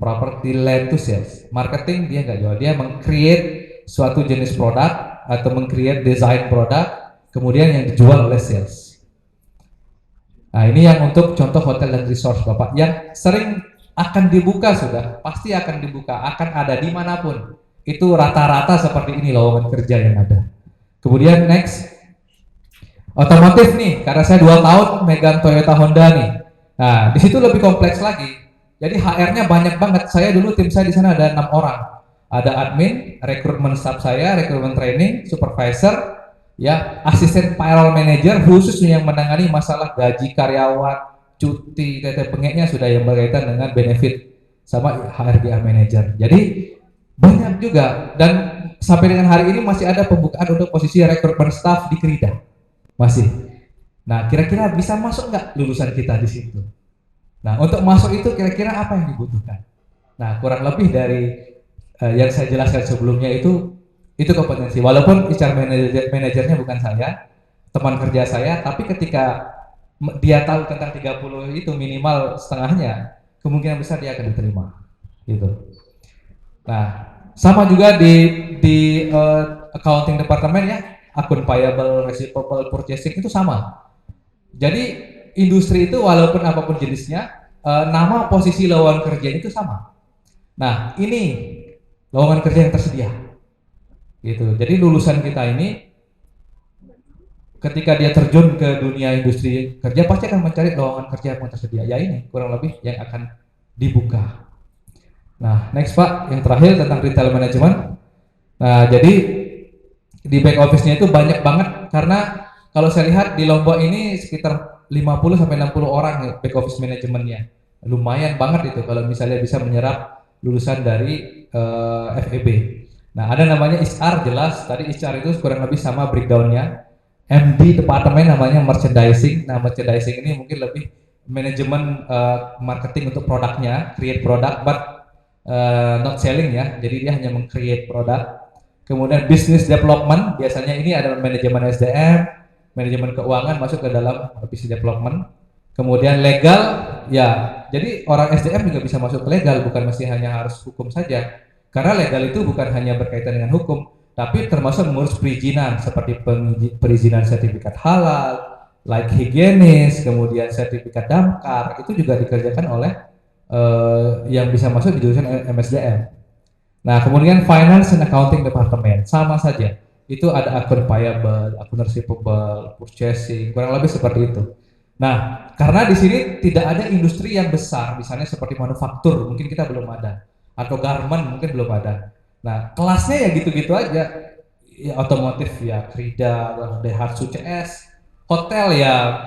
property land itu sales. Marketing dia nggak jual, dia meng-create suatu jenis produk atau meng-create desain produk, kemudian yang dijual oleh sales. Nah, ini yang untuk contoh hotel dan resort Bapak yang sering akan dibuka, sudah pasti akan dibuka, akan ada dimanapun. Itu rata-rata seperti ini lowongan kerja yang ada. Kemudian next, otomotif nih, karena saya 2 tahun megang Toyota Honda nih. Nah, di situ lebih kompleks lagi. Jadi HR-nya banyak banget. Saya dulu tim saya di sana ada 6 orang. Ada admin, rekrutmen staff saya, rekrutmen training, supervisor, ya, asisten payroll manager khusus yang menangani masalah gaji karyawan, cuti, tete pengeknya sudah yang berkaitan dengan benefit sama HRGA manager. Jadi banyak juga dan sampai dengan hari ini masih ada pembukaan untuk posisi rekrutmen staff di Krida. Masih. Nah, kira-kira bisa masuk nggak lulusan kita di situ? Nah, untuk masuk itu kira-kira apa yang dibutuhkan? Nah, kurang lebih dari yang saya jelaskan sebelumnya itu kompetensi. Walaupun HR manajernya bukan saya, teman kerja saya, tapi ketika dia tahu tentang 30 itu minimal setengahnya, kemungkinan besar dia akan diterima. Gitu. Nah, sama juga di accounting departemen ya, akun payable, receivable, purchasing itu sama. Jadi industri itu walaupun apapun jenisnya, nama posisi lowongan kerja itu sama. Nah, ini lowongan kerja yang tersedia. Gitu. Jadi lulusan kita ini ketika dia terjun ke dunia industri kerja pasti akan mencari lowongan kerja yang tersedia. Ya ini kurang lebih yang akan dibuka. Nah, next Pak, yang terakhir tentang retail management. Nah, jadi di back office-nya itu banyak banget karena kalau saya lihat di Lombok ini sekitar 50 sampai 60 orang ya, back office manajemennya. Lumayan banget itu kalau misalnya bisa menyerap lulusan dari FEB. Nah, ada namanya HR jelas, tadi HR itu kurang lebih sama breakdown-nya. MD departemen namanya merchandising. Nah, merchandising ini mungkin lebih manajemen marketing untuk produknya, create product but not selling ya. Jadi dia hanya meng-create produk. Kemudian business development, biasanya ini adalah manajemen SDM, manajemen keuangan masuk ke dalam business development. Kemudian legal, ya. Jadi orang SDM juga bisa masuk ke legal, bukan mesti hanya harus hukum saja. Karena legal itu bukan hanya berkaitan dengan hukum, tapi termasuk mengurus perizinan seperti perizinan sertifikat halal, like higienis, kemudian sertifikat damkar, itu juga dikerjakan oleh yang bisa masuk di jurusan MSDM. Nah, kemudian finance and accounting department sama saja. Itu ada akun payable, akun receivable, purchasing, kurang lebih seperti itu. Nah, karena di sini tidak ada industri yang besar, misalnya seperti manufaktur, mungkin kita belum ada, atau garment mungkin belum ada. Nah, kelasnya ya gitu-gitu aja. ya, otomotif ya Krida, Daihatsu CS, hotel ya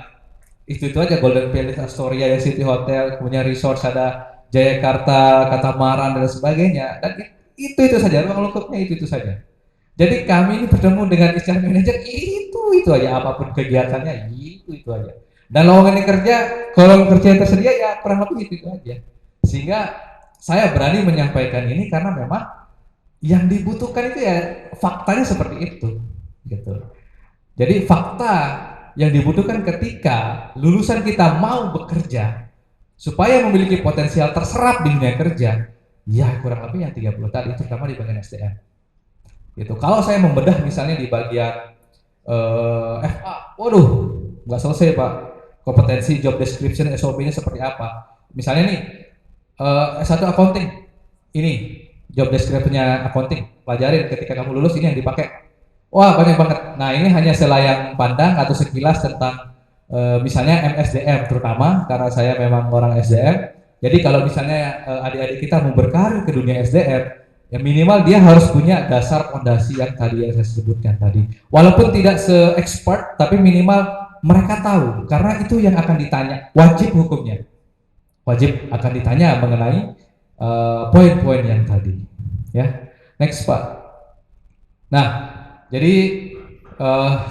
itu aja Golden Palace Astoria ya City Hotel, punya resort ada Jayakarta, Katamaran dan sebagainya. Dan itu saja, ruang lingkupnya itu saja. Jadi kami ini bertemu dengan HR manager itu aja, apapun kegiatannya itu aja. Dan lowongan kerja, kalau kerja yang tersedia ya kurang lebih itu aja. Sehingga saya berani menyampaikan ini karena memang yang dibutuhkan itu ya faktanya seperti itu, gitu. Jadi fakta yang dibutuhkan ketika lulusan kita mau bekerja supaya memiliki potensial terserap di dunia kerja, ya kurang lebih yang 30 tadi, terutama di bagian SDM. Gitu. Kalau saya membedah misalnya di bagian FA, waduh, nggak selesai Pak. Kompetensi job description SOP-nya seperti apa? Misalnya nih, S1 accounting, ini job description-nya accounting, pelajarin ketika kamu lulus ini yang dipakai. Wah banyak banget. Nah ini hanya selayang pandang atau sekilas tentang misalnya MSDM terutama karena saya memang orang SDM. Jadi kalau misalnya adik-adik kita mau berkarir ke dunia SDM, ya minimal dia harus punya dasar fondasi yang tadi yang saya sebutkan tadi. Walaupun tidak se-expert, tapi minimal mereka tahu karena itu yang akan ditanya, wajib hukumnya. Wajib akan ditanya mengenai poin-poin yang tadi. Ya, next Pak. Nah, jadi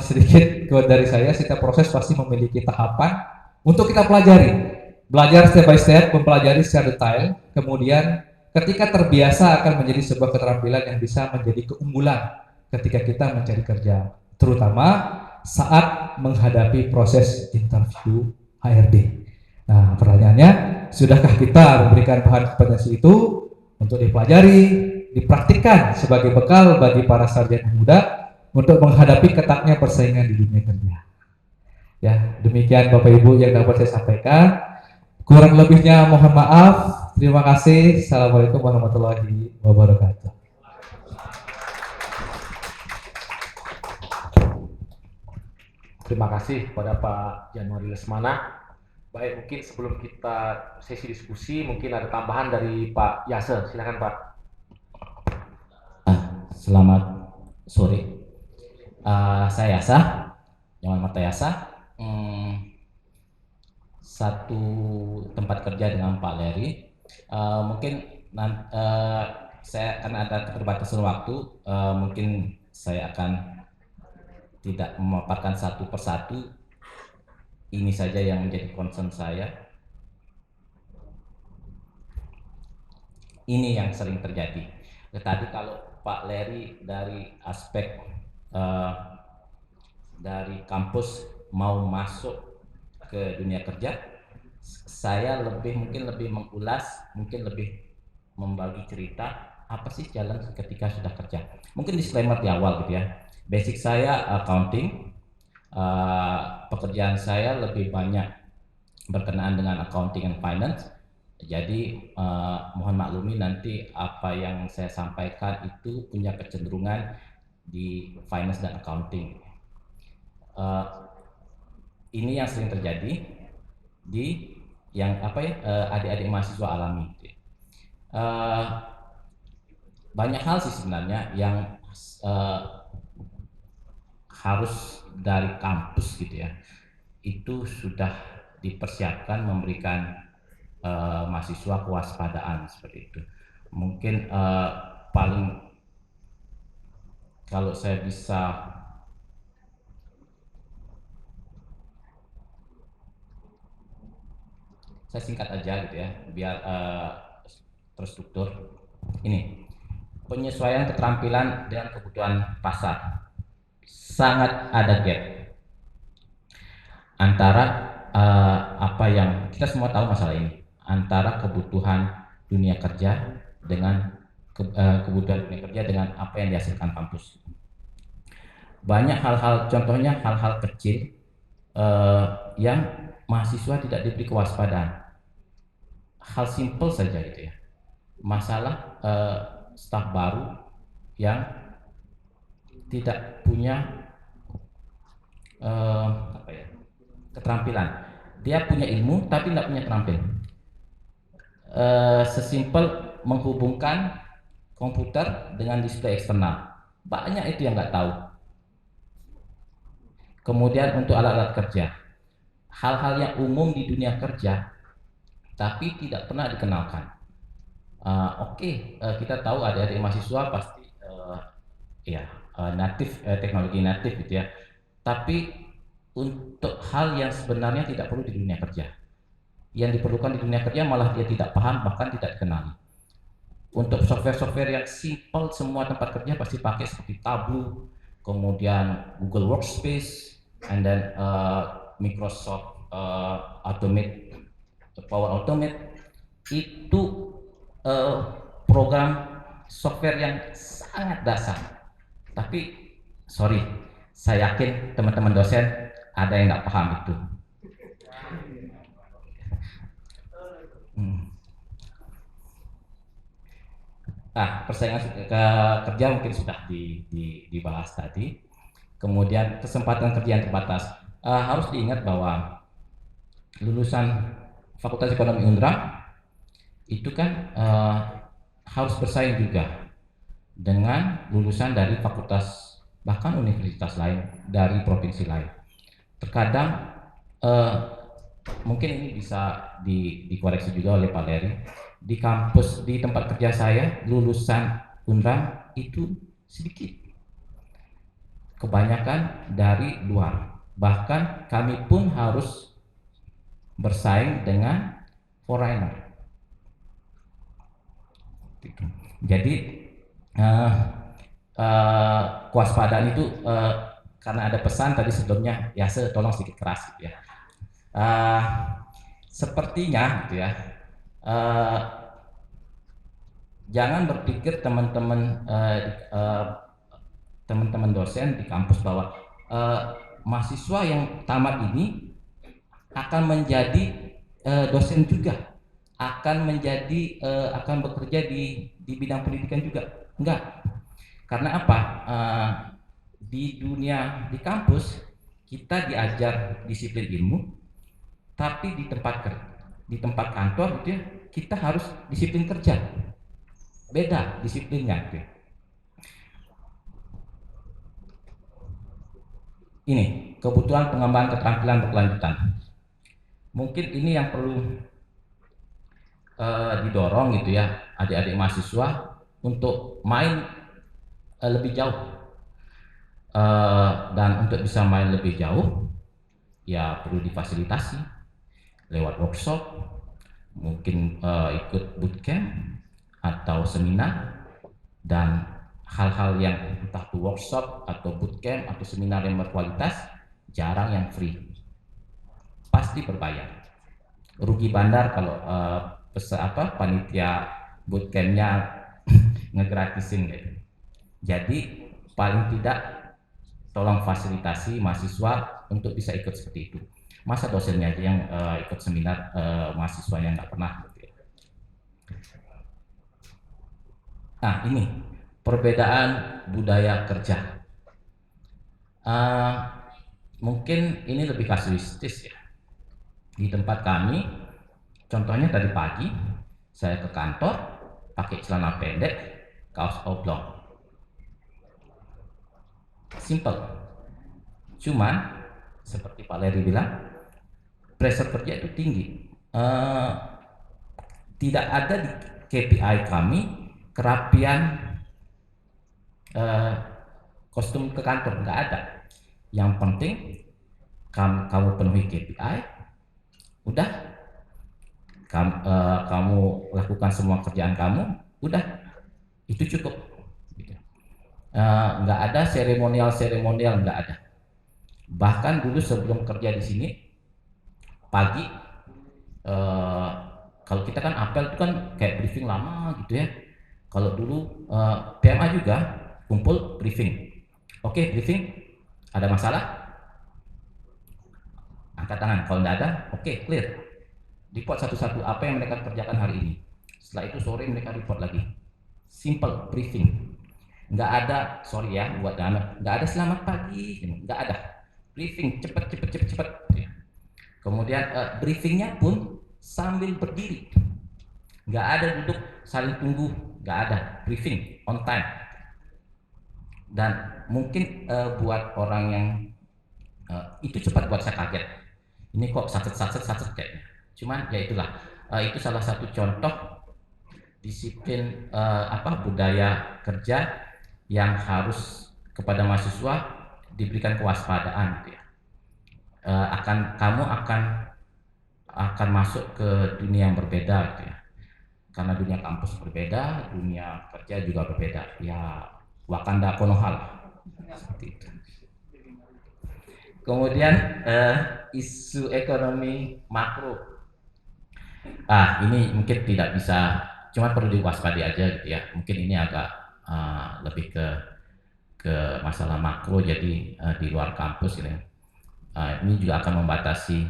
sedikit quote dari saya, setiap proses pasti memiliki tahapan untuk kita pelajari. Belajar step by step, mempelajari secara detail, kemudian ketika terbiasa akan menjadi sebuah keterampilan yang bisa menjadi keunggulan ketika kita mencari kerja, terutama saat menghadapi proses interview HRD. Nah, pertanyaannya, sudahkah kita memberikan bahan kompetensi itu untuk dipelajari, dipraktikkan sebagai bekal bagi para sarjana muda untuk menghadapi ketatnya persaingan di dunia kerja. Ya, demikian Bapak Ibu yang dapat saya sampaikan. Kurang lebihnya mohon maaf. Terima kasih. Assalamualaikum warahmatullahi wabarakatuh. Terima kasih kepada Pak Januari Lesmana. Baik, mungkin sebelum kita sesi diskusi, mungkin ada tambahan dari Pak Yasser. Silakan Pak. Selamat sore. Saya Yasa, Nyaman Mata Yasa. Satu tempat kerja dengan Pak Leri. Mungkin saya akan ada keterbatasan waktu. Mungkin saya akan tidak memaparkan satu persatu. Ini saja yang menjadi concern saya. Ini yang sering terjadi. Tadi kalau Pak Leri dari aspek dari kampus mau masuk ke dunia kerja, saya mungkin lebih mengulas, mungkin lebih membagi cerita apa sih jalan ketika sudah kerja. Mungkin disclaimer di awal gitu ya. Basic saya accounting, pekerjaan saya lebih banyak berkenaan dengan accounting and finance. Jadi mohon maklumi nanti apa yang saya sampaikan itu punya kecenderungan di finance dan accounting. Ini yang sering terjadi di yang adik-adik mahasiswa alami. Banyak hal sih sebenarnya yang harus dari kampus gitu ya, itu sudah dipersiapkan memberikan mahasiswa kewaspadaan seperti itu. Mungkin paling kalau saya bisa saya singkat aja gitu ya biar terstruktur. Ini penyesuaian keterampilan dengan kebutuhan pasar, sangat ada gap antara apa yang kita semua tahu masalah ini, antara kebutuhan dunia kerja dengan kebutuhan dunia kerja dengan apa yang dihasilkan kampus. Banyak hal-hal, contohnya hal-hal kecil yang mahasiswa tidak diberi kewaspadaan. Hal simpel saja gitu ya, masalah staf baru yang tidak punya keterampilan. Dia punya ilmu tapi tidak punya keterampilan. Sesimpel menghubungkan komputer dengan display eksternal. banyak itu yang nggak tahu. Kemudian untuk alat-alat kerja, hal-hal yang umum di dunia kerja tapi tidak pernah dikenalkan. Kita tahu adik-adik mahasiswa pasti natif, teknologi natif gitu ya. Tapi untuk hal yang sebenarnya tidak perlu di dunia kerja, yang diperlukan di dunia kerja malah dia tidak paham, bahkan tidak dikenali. Untuk software-software yang simple, semua tempat kerja pasti pakai seperti Tableau, kemudian Google Workspace, and then Microsoft Power Automate. Itu program software yang sangat dasar. Tapi sorry, saya yakin teman-teman dosen ada yang nggak paham itu. Persaingan kerja mungkin sudah dibahas tadi. Kemudian kesempatan kerja yang terbatas. Harus diingat bahwa lulusan Fakultas Ekonomi Unra itu kan harus bersaing juga dengan lulusan dari fakultas bahkan universitas lain dari provinsi lain. Terkadang mungkin ini bisa dikoreksi juga oleh Pak Leri. Di kampus, di tempat kerja saya, lulusan Unra itu sedikit. Kebanyakan dari luar. Bahkan kami pun harus bersaing dengan foreigner. Jadi kewaspadaan itu karena ada pesan tadi sebelumnya, ya tolong sedikit keras gitu ya. Sepertinya gitu ya, jangan berpikir teman-teman dosen di kampus bahwa mahasiswa yang tamat ini akan menjadi dosen juga, akan bekerja di bidang pendidikan juga. Enggak. Karena apa? Di kampus kita diajar disiplin ilmu, tapi di tempat kantor gitu ya, kita harus disiplin kerja. Beda disiplinnya gitu. Ini kebutuhan pengembangan keterampilan berkelanjutan. Mungkin ini yang perlu didorong gitu ya, adik-adik mahasiswa untuk main lebih jauh. Dan untuk bisa main lebih jauh ya perlu difasilitasi lewat workshop, mungkin ikut bootcamp atau seminar, dan hal-hal yang entah itu workshop atau bootcamp atau seminar yang berkualitas jarang yang free, pasti berbayar. Rugi bandar kalau panitia bootcampnya ngegratisin gitu. Jadi paling tidak tolong fasilitasi mahasiswa untuk bisa ikut seperti itu. Masa dosennya aja yang ikut seminar, mahasiswanya nggak pernah gitu ya. Nah ini perbedaan budaya kerja. Mungkin ini lebih kasuistis ya. Di tempat kami, contohnya tadi pagi saya ke kantor pakai celana pendek, kaos oblong, simple. Cuman seperti Pak Leri bilang, pressure kerja itu tinggi. Tidak ada di KPI kami kerapian kostum ke kantor, nggak ada. Yang penting kamu penuhi KPI, udah kamu lakukan semua kerjaan kamu, udah itu cukup. Nggak ada seremonial, nggak ada. Bahkan dulu sebelum kerja di sini pagi, kalau kita kan apel itu kan kayak briefing lama gitu ya. Kalau dulu PMA juga kumpul briefing. Oke, briefing, ada masalah? Angkat tangan. Kalau nggak ada, oke, clear. Report satu-satu apa yang mereka kerjakan hari ini. Setelah itu sore mereka report lagi. Simple briefing. Nggak ada, sorry ya buat anak, nggak ada selamat pagi, nggak ada. Briefing cepet. Kemudian briefingnya pun sambil berdiri, nggak ada duduk saling tunggu, nggak ada. Briefing on time. Dan mungkin buat orang yang itu cepat buat saya kaget. Ini kok sacet kayaknya. Cuman ya itulah, itu salah satu contoh disiplin budaya kerja yang harus kepada mahasiswa diberikan kewaspadaan gitu ya. Kamu akan masuk ke dunia yang berbeda gitu ya. Karena dunia kampus berbeda, dunia kerja juga berbeda. Ya Wakanda Konoha lah. Seperti itu. Kemudian isu ekonomi makro. Ini mungkin tidak bisa, cuma perlu diwaspadai aja gitu ya. Mungkin ini agak lebih ke masalah makro, jadi di luar kampus gitu ya. Ini juga akan membatasi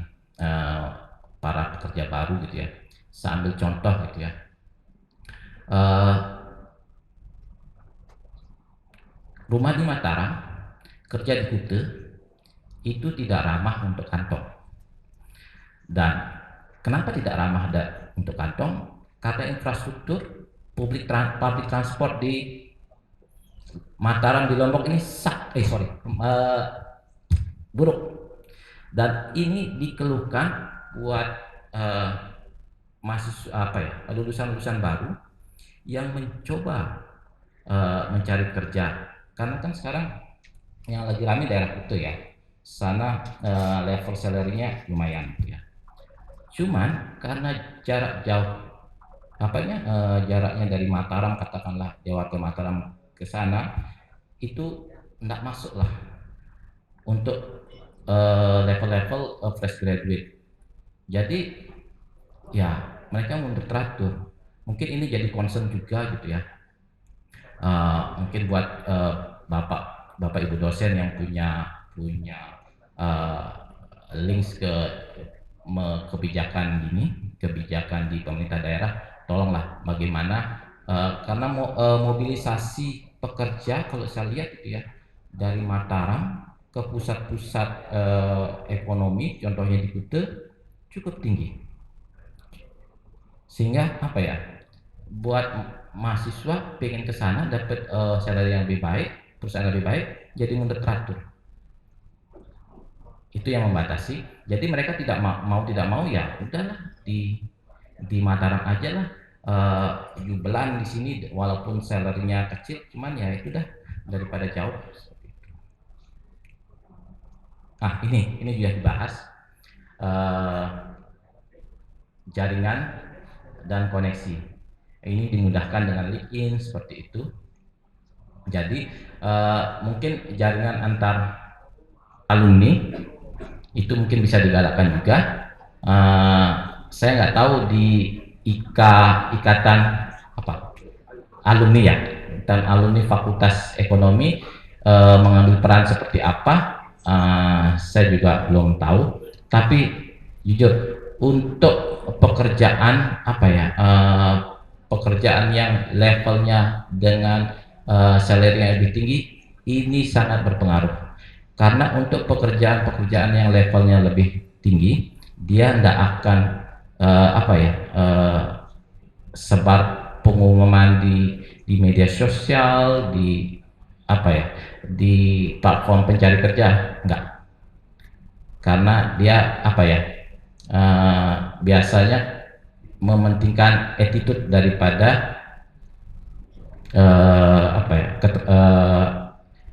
para pekerja baru gitu ya. Saya ambil contoh gitu ya. Rumah di Mataram, kerja di Kute, itu tidak ramah untuk kantong. Dan kenapa tidak ramah untuk kantong? Karena infrastruktur public transport di Mataram di Lombok ini buruk. Dan ini dikeluhkan buat mahasiswa lulusan-lulusan baru yang mencoba mencari kerja. Karena kan sekarang yang lagi ramai daerah Kuto ya, sana level salary-nya lumayan ya. Cuman karena jarak jauh, jaraknya dari Mataram, katakanlah Jawa ke Mataram ke sana, itu tidak masuk lah untuk level-level fresh graduate. Jadi ya mereka mundur teratur. Mungkin ini jadi concern juga gitu ya. Mungkin buat bapak ibu dosen yang punya links ke kebijakan di pemerintah daerah, tolonglah bagaimana karena mobilisasi pekerja kalau saya lihat gitu ya, dari Mataram ke pusat-pusat ekonomi, contohnya di Kuta, cukup tinggi, sehingga buat mahasiswa pengen ke sana dapat salary yang lebih baik, perusahaan lebih baik, jadi mundur teratur. Itu yang membatasi. Jadi mereka tidak mau ya udahlah di Mataram aja lah, jubelan di sini walaupun salary-nya kecil, cuman ya itu dah daripada jauh. Ini juga dibahas jaringan dan koneksi. Ini dimudahkan dengan LinkedIn seperti itu. Jadi mungkin jaringan antar alumni itu mungkin bisa digalakkan juga. Saya nggak tahu di ikatan alumni ya, dan alumni Fakultas Ekonomi mengambil peran seperti apa. Saya juga belum tahu, tapi jujur untuk pekerjaan pekerjaan yang levelnya dengan salary yang lebih tinggi ini sangat berpengaruh, karena untuk pekerjaan yang levelnya lebih tinggi dia tidak akan sebar pengumuman di media sosial, di platform pencari kerja, enggak, karena dia biasanya mementingkan attitude daripada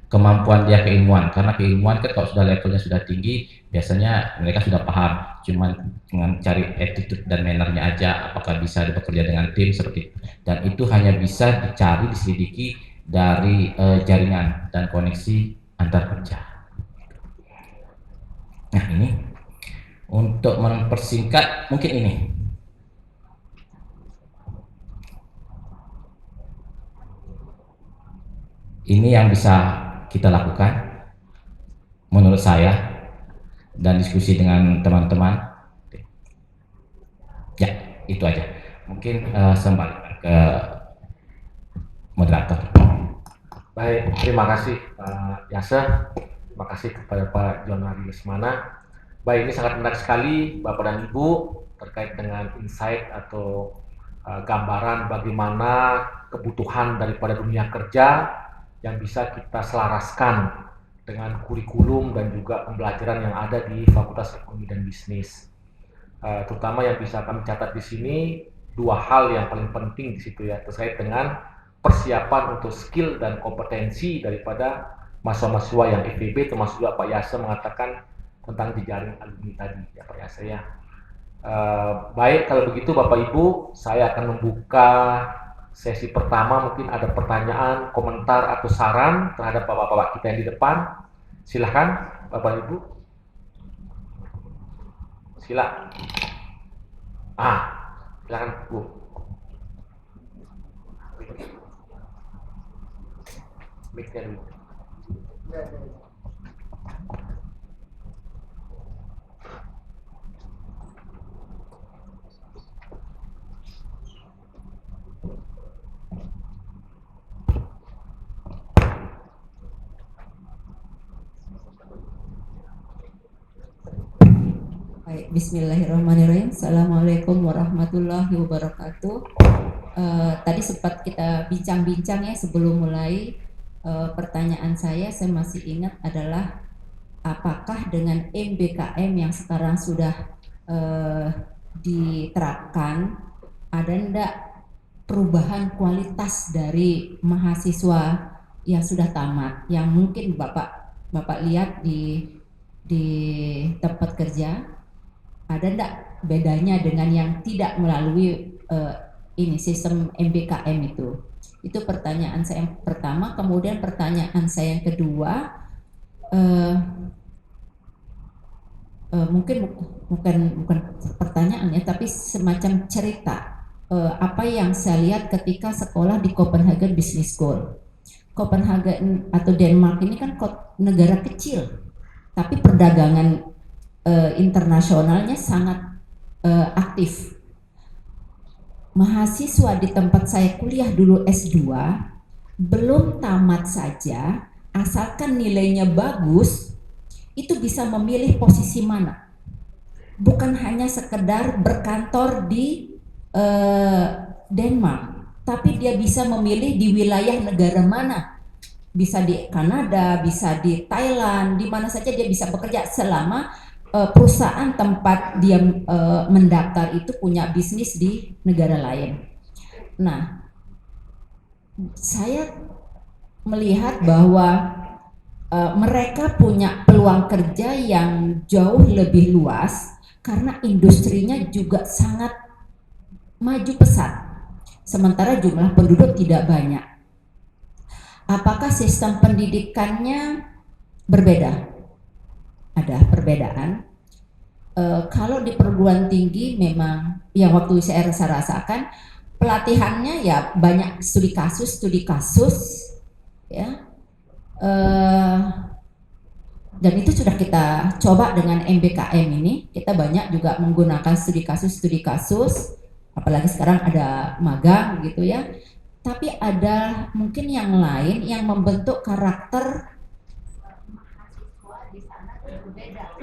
kemampuan dia, keilmuan. Karena keilmuan kan kalau sudah levelnya sudah tinggi, biasanya mereka sudah paham, cuman dengan cari attitude dan mannernya aja, apakah bisa bekerja dengan tim seperti itu. Dan itu hanya bisa dicari, diselidiki dari jaringan dan koneksi antar kerja. Nah, ini untuk mempersingkat mungkin ini yang bisa kita lakukan menurut saya dan diskusi dengan teman-teman. Ya, itu aja. Mungkin kembali ke moderator. Baik, terima kasih Pak Yasser, terima kasih kepada Pak Jonari Lesmana. Baik, ini sangat menarik sekali Bapak dan Ibu terkait dengan insight atau gambaran bagaimana kebutuhan daripada dunia kerja yang bisa kita selaraskan dengan kurikulum dan juga pembelajaran yang ada di Fakultas Ekonomi dan Bisnis. Terutama yang bisa kami catat di sini, dua hal yang paling penting di situ ya, terkait dengan persiapan untuk skill dan kompetensi daripada mahasiswa-mahasiswa yang FEB, termasuk juga Pak Yasa mengatakan tentang jejaring alumni tadi ya Pak Yasa ya. Baik, kalau begitu Bapak Ibu, saya akan membuka sesi pertama. Mungkin ada pertanyaan, komentar, atau saran terhadap Bapak-Bapak kita yang di depan. Silahkan Bapak Ibu. Silakan. Silakan Bu. Mic-nya dulu. Baik, bismillahirrahmanirrahim. Assalamualaikum warahmatullahi wabarakatuh. Tadi sempat kita bincang-bincang ya sebelum mulai. Pertanyaan saya masih ingat adalah apakah dengan MBKM yang sekarang sudah diterapkan, ada enggak perubahan kualitas dari mahasiswa yang sudah tamat, yang mungkin Bapak lihat di tempat kerja, ada enggak bedanya dengan yang tidak melalui ini sistem MBKM itu? Itu pertanyaan saya yang pertama. Kemudian pertanyaan saya yang kedua, mungkin bukan pertanyaan ya, tapi semacam cerita apa yang saya lihat ketika sekolah di Copenhagen Business School. Copenhagen atau Denmark ini kan negara kecil, tapi perdagangan internasionalnya sangat aktif. Mahasiswa di tempat saya kuliah dulu S2, belum tamat saja, asalkan nilainya bagus, itu bisa memilih posisi mana. Bukan hanya sekedar berkantor di Denmark, tapi dia bisa memilih di wilayah negara mana. Bisa di Kanada, bisa di Thailand, di mana saja dia bisa bekerja selama perusahaan tempat dia mendaftar itu punya bisnis di negara lain. Nah, saya melihat bahwa mereka punya peluang kerja yang jauh lebih luas karena industrinya juga sangat maju pesat, sementara jumlah penduduk tidak banyak. Apakah sistem pendidikannya berbeda? Ada perbedaan. Kalau di perguruan tinggi memang yang waktu saya rasakan pelatihannya ya banyak studi kasus ya, dan itu sudah kita coba dengan MBKM ini. Kita banyak juga menggunakan studi kasus, apalagi sekarang ada magang gitu ya. Tapi ada mungkin yang lain yang membentuk karakter di sana berbeda.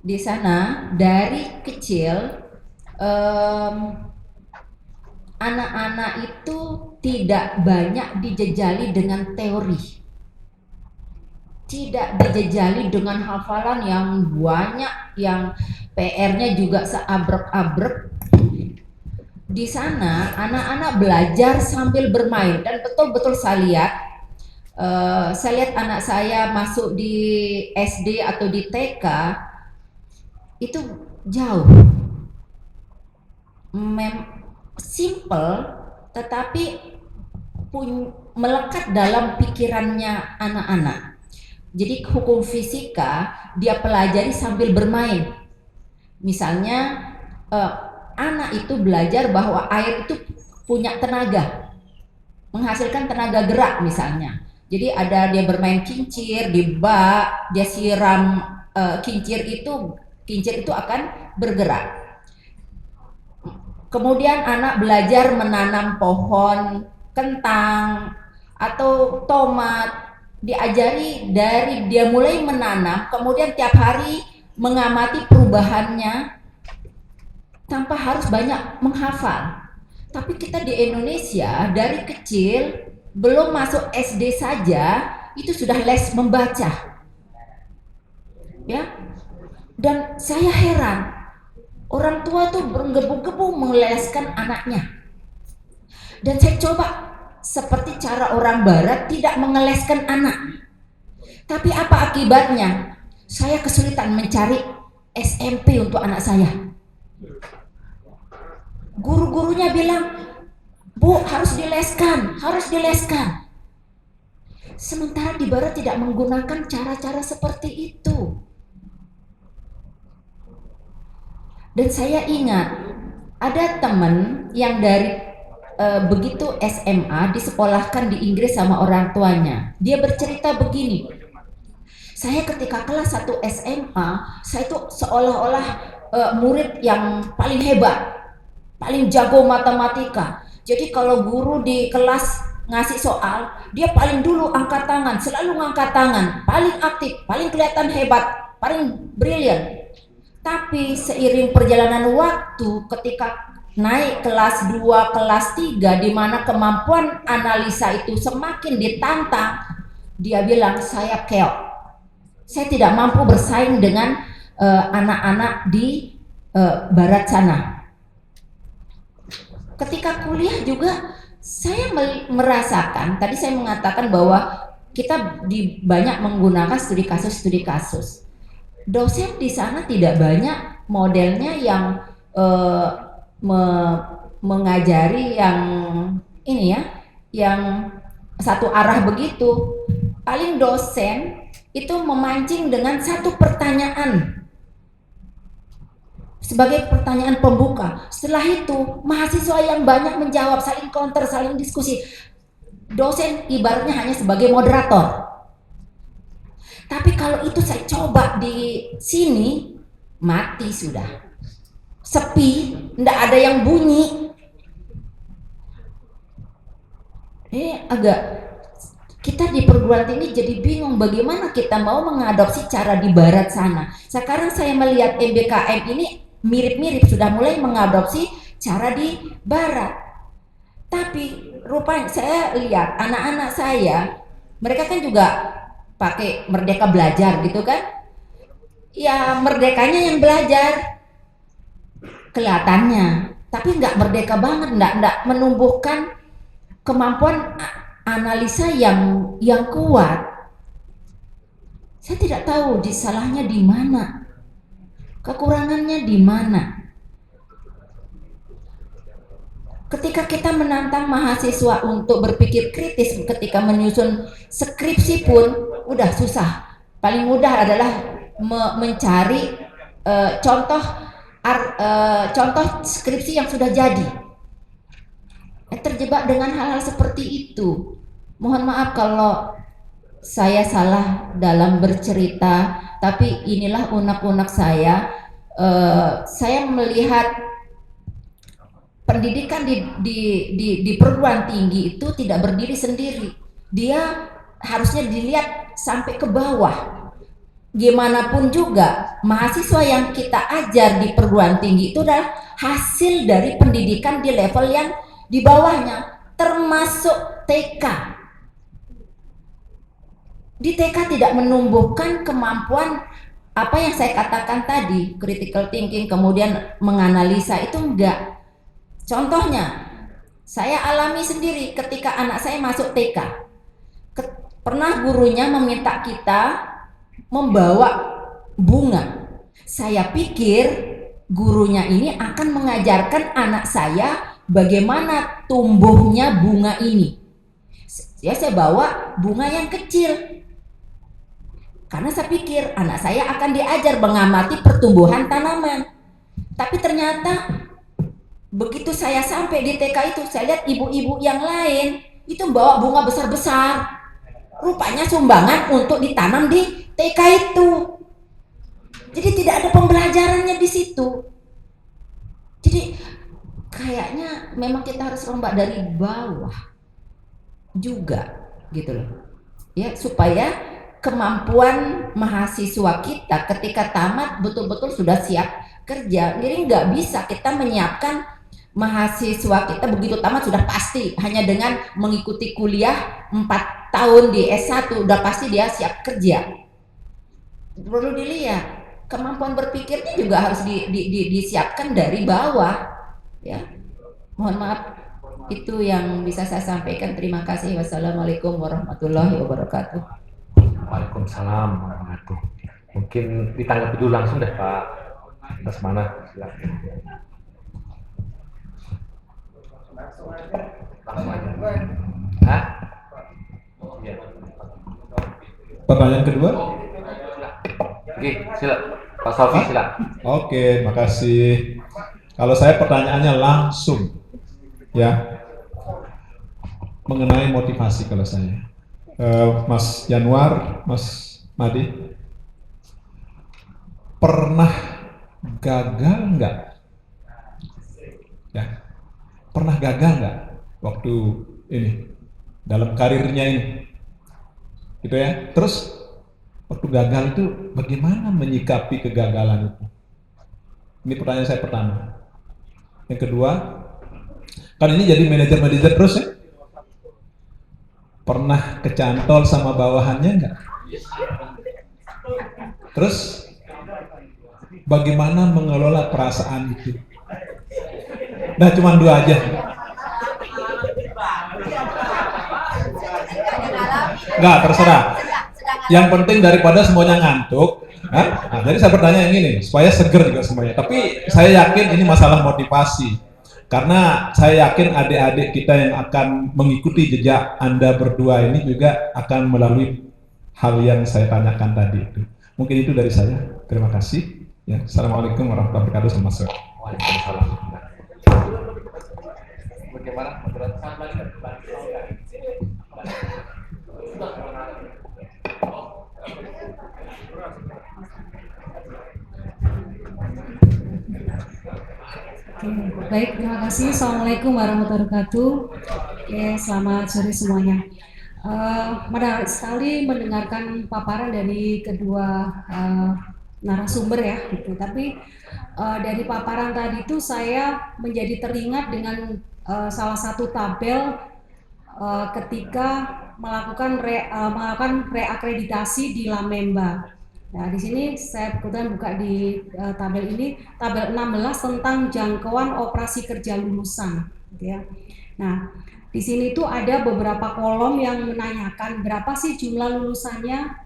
Di sana dari kecil anak-anak itu tidak banyak dijejali dengan teori. Tidak dijejali dengan hafalan yang banyak, yang PR-nya juga seabrek-abrek. Di sana anak-anak belajar sambil bermain, dan betul-betul saya lihat anak saya masuk di SD atau di TK itu jauh, simple, tetapi melekat dalam pikirannya anak-anak. Jadi hukum fisika dia pelajari sambil bermain. Misalnya anak itu belajar bahwa air itu punya tenaga, menghasilkan tenaga gerak misalnya. Jadi ada dia bermain kincir di bak, dia siram kincir itu akan bergerak. Kemudian anak belajar menanam pohon kentang atau tomat, diajari dari dia mulai menanam, kemudian tiap hari mengamati perubahannya tanpa harus banyak menghafal. Tapi kita di Indonesia dari kecil, belum masuk SD saja itu sudah les membaca, ya. Dan saya heran, orang tua tuh bergebu-gebu meleskan anaknya. Dan saya coba seperti cara orang barat tidak mengeleskan anak. Tapi apa akibatnya? Saya kesulitan mencari SMP untuk anak saya. Guru-gurunya bilang, "Bu, harus dileskan, harus dileskan." Sementara di barat tidak menggunakan cara-cara seperti itu. Dan saya ingat ada teman yang dari begitu SMA disekolahkan di Inggris sama orang tuanya. Dia bercerita begini, saya ketika kelas 1 SMA, saya itu seolah-olah murid yang paling hebat, paling jago matematika. Jadi kalau guru di kelas ngasih soal, dia paling dulu angkat tangan, selalu angkat tangan, paling aktif, paling kelihatan hebat, paling brilian. Tapi seiring perjalanan waktu, ketika naik kelas 2, kelas 3, di mana kemampuan analisa itu semakin ditantang, dia bilang, saya keok, saya tidak mampu bersaing dengan anak-anak di barat sana. Ketika kuliah juga saya merasakan, tadi saya mengatakan bahwa kita banyak menggunakan studi kasus. Dosen di sana tidak banyak modelnya yang mengajari yang ini ya, yang satu arah begitu. Paling dosen itu memancing dengan satu pertanyaan sebagai pertanyaan pembuka. Setelah itu mahasiswa yang banyak menjawab, saling counter, saling diskusi. Dosen ibaratnya hanya sebagai moderator. Tapi kalau itu saya coba di sini, mati sudah. Sepi, tidak ada yang bunyi. Ini agak, kita di perguruan tinggi jadi bingung bagaimana kita mau mengadopsi cara di barat sana. Sekarang saya melihat MBKM ini mirip-mirip sudah mulai mengadopsi cara di barat. Tapi rupanya saya lihat anak-anak saya, mereka kan juga pakai Merdeka Belajar gitu kan. Ya merdekanya yang belajar kelihatannya, tapi nggak merdeka banget, nggak menumbuhkan kemampuan analisa yang kuat. Saya tidak tahu salahnya di mana, kekurangannya di mana. Ketika kita menantang mahasiswa untuk berpikir kritis ketika menyusun skripsi pun udah susah. Paling mudah adalah mencari contoh skripsi yang sudah jadi. Terjebak dengan hal-hal seperti itu. Mohon maaf kalau saya salah dalam bercerita, tapi inilah unek-unek saya. Saya melihat pendidikan di perguruan tinggi itu tidak berdiri sendiri. Dia harusnya dilihat sampai ke bawah. Gimana pun juga mahasiswa yang kita ajar di perguruan tinggi itu adalah hasil dari pendidikan di level yang di bawahnya, termasuk TK. Di TK tidak menumbuhkan kemampuan apa yang saya katakan tadi, critical thinking, kemudian menganalisa, itu enggak. Contohnya, saya alami sendiri ketika anak saya masuk TK. Pernah gurunya meminta kita membawa bunga. Saya pikir gurunya ini akan mengajarkan anak saya bagaimana tumbuhnya bunga ini. Ya, saya bawa bunga yang kecil. Karena saya pikir anak saya akan diajar mengamati pertumbuhan tanaman. Tapi ternyata begitu saya sampai di TK itu, saya lihat ibu-ibu yang lain itu bawa bunga besar-besar. Rupanya sumbangan untuk ditanam di TK itu. Jadi tidak ada pembelajarannya di situ. Jadi kayaknya memang kita harus rombak dari bawah juga. gitu loh. Ya, supaya kemampuan mahasiswa kita ketika tamat betul-betul sudah siap kerja. Jadi nggak bisa kita menyiapkan mahasiswa kita begitu tamat sudah pasti hanya dengan mengikuti kuliah 4 tahun di S1 udah pasti dia siap kerja. Perlu dilihat kemampuan berpikirnya juga harus disiapkan dari bawah, ya. Mohon maaf, itu yang bisa saya sampaikan. Terima kasih. Wassalamualaikum warahmatullahi wabarakatuh. Waalaikumsalam warahmatullahi wabarakatuh. Mungkin ditanggapi dulu langsung deh Pak Lesmana, silakan. Langsung aja. Hah? Iya. Pertanyaan kedua? Oke, silakan. Pak Sofi, silakan. Oke, makasih. Kalau saya pertanyaannya langsung, ya, mengenai motivasi kalau saya. Mas Januar, Mas Madi, pernah gagal nggak? Ya, pernah gagal nggak waktu ini dalam karirnya ini? Gitu ya. Terus waktu gagal itu bagaimana menyikapi kegagalan itu? Ini pertanyaan saya pertama. Yang kedua, kan ini jadi manajer terus ya? Pernah kecantol sama bawahannya enggak? Terus bagaimana mengelola perasaan itu? Nah, cuma 2 aja. Enggak, terserah. Yang penting daripada semuanya ngantuk. Nah, jadi saya bertanya yang ini supaya seger juga semuanya. Tapi saya yakin ini masalah motivasi. Karena saya yakin adik-adik kita yang akan mengikuti jejak Anda berdua ini juga akan melalui hal yang saya tanyakan tadi itu. Mungkin itu dari saya. Terima kasih. Ya, Assalamualaikum warahmatullahi wabarakatuh. Selamat sore. Waalaikumsalam. Bagaimana? Baik, terima kasih. Assalamualaikum warahmatullahi wabarakatuh. Oke, selamat sore semuanya. Menarik sekali mendengarkan paparan dari kedua narasumber ya, gitu. Tapi dari paparan tadi itu saya menjadi teringat dengan salah satu tabel ketika melakukan reakreditasi di Lamemba. Nah, di sini saya kebetulan buka di tabel ini, tabel 16 tentang jangkauan operasi kerja lulusan, gitu ya. Nah, di sini tuh ada beberapa kolom yang menanyakan berapa sih jumlah lulusannya,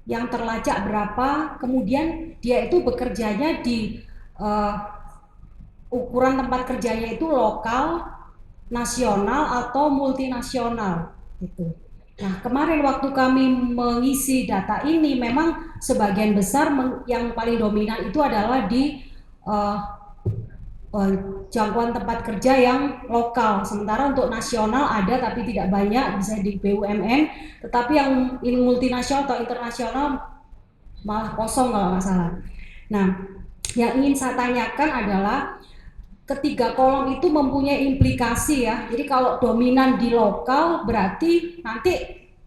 yang terlacak berapa, kemudian dia itu bekerjanya di ukuran tempat kerjanya itu lokal, nasional atau multinasional, gitu. Nah, kemarin waktu kami mengisi data ini memang sebagian besar yang paling dominan itu adalah di jangkauan tempat kerja yang lokal. Sementara untuk nasional ada tapi tidak banyak, bisa di BUMN, tetapi yang multinasional atau internasional malah kosong kalau nggak salah. Nah, yang ingin saya tanyakan adalah ketiga kolom itu mempunyai implikasi ya. Jadi kalau dominan di lokal berarti nanti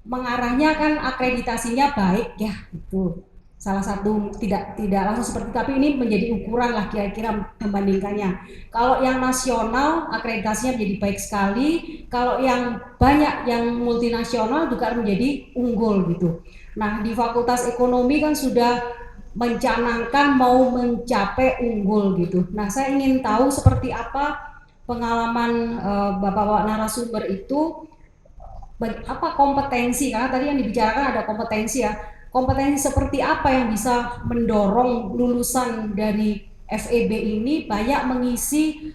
mengarahnya kan akreditasinya baik ya, itu salah satu tidak langsung seperti, tapi ini menjadi ukuran lah kira-kira membandingkannya. Kalau yang nasional akreditasinya menjadi baik sekali, kalau yang banyak yang multinasional juga menjadi unggul gitu. Nah, di Fakultas Ekonomi kan sudah mencanangkan mau mencapai unggul gitu. Nah, saya ingin tahu seperti apa pengalaman Bapak-bapak narasumber itu, apa kompetensi, karena tadi yang dibicarakan ada kompetensi ya. Kompetensi seperti apa yang bisa mendorong lulusan dari FEB ini banyak mengisi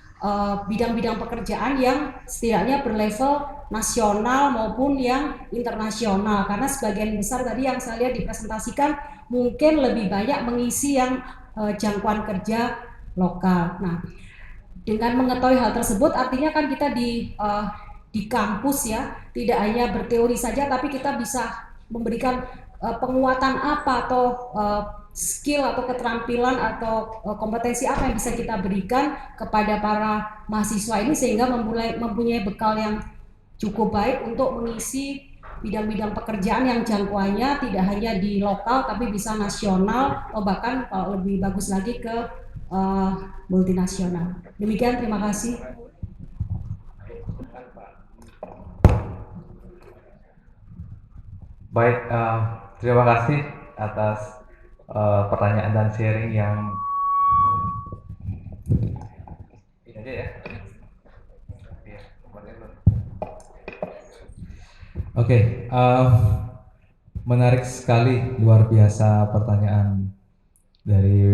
bidang-bidang pekerjaan yang setidaknya berlevel nasional maupun yang internasional, karena sebagian besar tadi yang saya lihat dipresentasikan mungkin lebih banyak mengisi yang jangkauan kerja lokal. Nah, dengan mengetahui hal tersebut artinya kan kita di kampus ya tidak hanya berteori saja, tapi kita bisa memberikan penguatan apa atau skill atau keterampilan atau kompetensi apa yang bisa kita berikan kepada para mahasiswa ini sehingga mempunyai bekal yang cukup baik untuk mengisi bidang-bidang pekerjaan yang jangkauannya tidak hanya di lokal tapi bisa nasional, atau bahkan kalau lebih bagus lagi ke multinasional. Demikian, terima kasih. Baik, terima kasih atas pertanyaan dan sharing yang ini aja ya. Oke, menarik sekali, luar biasa pertanyaan dari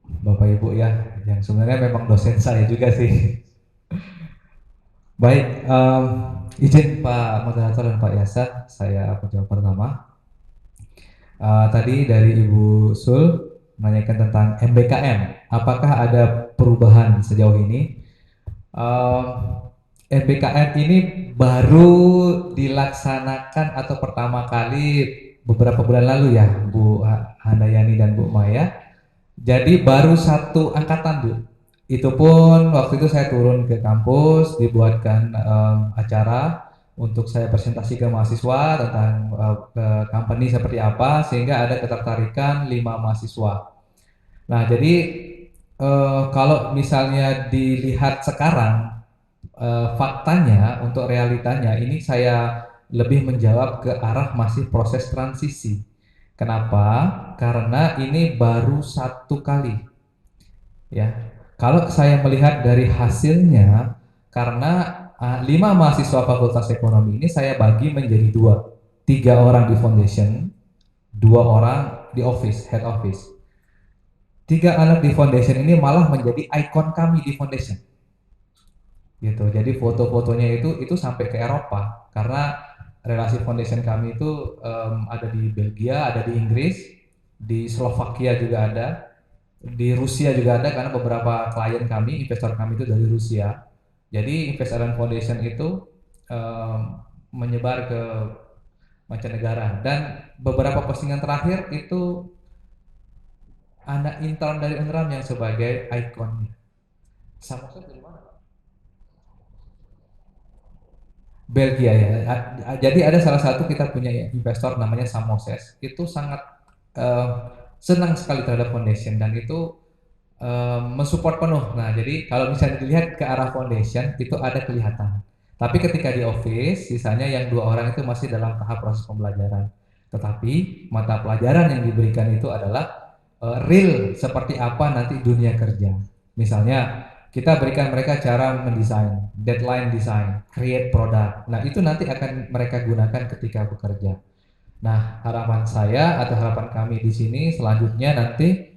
Bapak Ibu ya, yang sebenarnya memang dosen saya juga sih. Baik, izin Pak Moderator dan Pak Yasa, saya menjawab pertama. Tadi dari Ibu Sul menanyakan tentang MBKM, apakah ada perubahan sejauh ini? MBKM ini baru dilaksanakan atau pertama kali beberapa bulan lalu ya, Bu Handayani dan Bu Maya. Jadi baru satu angkatan, Bu. Itu pun waktu itu saya turun ke kampus, dibuatkan acara untuk saya presentasi ke mahasiswa tentang company seperti apa, sehingga ada ketertarikan 5 mahasiswa. Nah, jadi kalau misalnya dilihat sekarang, faktanya untuk realitanya ini saya lebih menjawab ke arah masih proses transisi. Kenapa? Karena ini baru satu kali, ya. Kalau saya melihat dari hasilnya, karena 5 mahasiswa Fakultas Ekonomi ini saya bagi menjadi 2, 3 orang di foundation, 2 orang di office, head office. 3 anak di foundation ini malah menjadi ikon kami di foundation. Gitu. Jadi foto-fotonya itu sampai ke Eropa, karena relasi foundation kami itu ada di Belgia, ada di Inggris, di Slovakia juga ada, di Rusia juga ada, karena beberapa klien kami, investor kami itu dari Rusia. Jadi Invest Island Foundation itu menyebar ke mancanegara, dan beberapa postingan terakhir itu anak intern dari Unram yang sebagai ikonnya. Sama saya dari mana, Pak? Belgia ya. Jadi ada salah satu kita punya investor namanya Samoses, itu sangat senang sekali terhadap foundation dan itu mensupport penuh. Nah, jadi kalau misalnya dilihat ke arah foundation itu ada kelihatan. Tapi ketika di office, sisanya yang 2 orang itu masih dalam tahap proses pembelajaran. Tetapi mata pelajaran yang diberikan itu adalah real seperti apa nanti dunia kerja. Misalnya kita berikan mereka cara mendesain, deadline design, create product. Nah, itu nanti akan mereka gunakan ketika bekerja. Nah, harapan saya atau harapan kami di sini selanjutnya nanti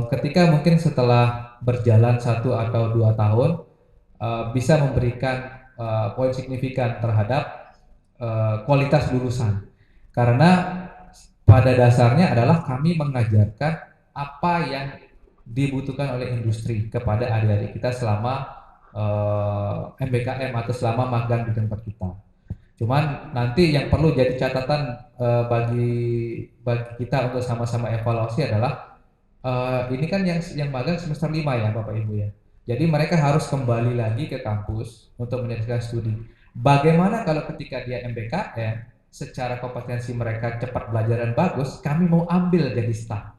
ketika mungkin setelah berjalan 1 atau 2 tahun bisa memberikan poin signifikan terhadap kualitas lulusan. Karena pada dasarnya adalah kami mengajarkan apa yang dibutuhkan oleh industri kepada adik-adik kita selama MBKM atau selama magang di tempat kita. Cuman nanti yang perlu jadi catatan bagi kita untuk sama-sama evaluasi adalah ini kan yang magang semester 5 ya Bapak Ibu ya. Jadi mereka harus kembali lagi ke kampus untuk menyelesaikan studi. Bagaimana kalau ketika dia MBKM secara kompetensi mereka cepat belajar dan bagus, kami mau ambil jadi staff.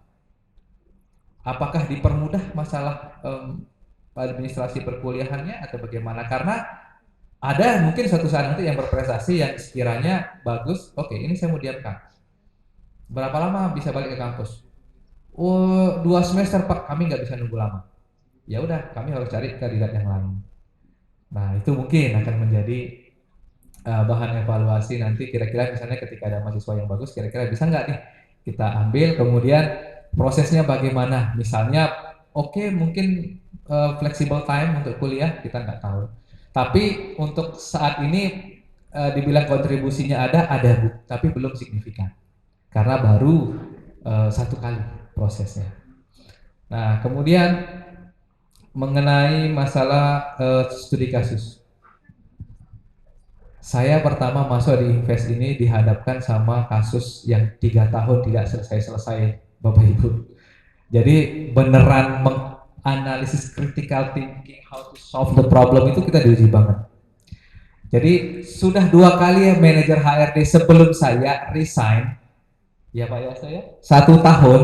Apakah dipermudah masalah administrasi perkuliahannya atau bagaimana? Karena ada mungkin suatu saat nanti yang berprestasi yang sekiranya bagus, oke, ini saya mau diamkan. Berapa lama bisa balik ke kampus? 2 semester Pak, kami nggak bisa nunggu lama. Ya udah, kami harus cari kandidat yang lain. Nah, itu mungkin akan menjadi bahan evaluasi nanti, kira-kira misalnya ketika ada mahasiswa yang bagus, kira-kira bisa nggak nih kita ambil, kemudian prosesnya bagaimana? Misalnya, oke, mungkin flexible time untuk kuliah, kita nggak tahu. Tapi untuk saat ini dibilang kontribusinya ada Bu, tapi belum signifikan. Karena baru 1 kali prosesnya. Nah, kemudian mengenai masalah studi kasus. Saya pertama masuk di Invest ini dihadapkan sama kasus yang 3 tahun tidak selesai-selesai, Bapak Ibu. Jadi beneran menganalisis critical thinking, how to solve the problem itu kita diuji banget. Jadi sudah 2 kali ya manajer HRD sebelum saya resign, ya Pak ya saya 1 tahun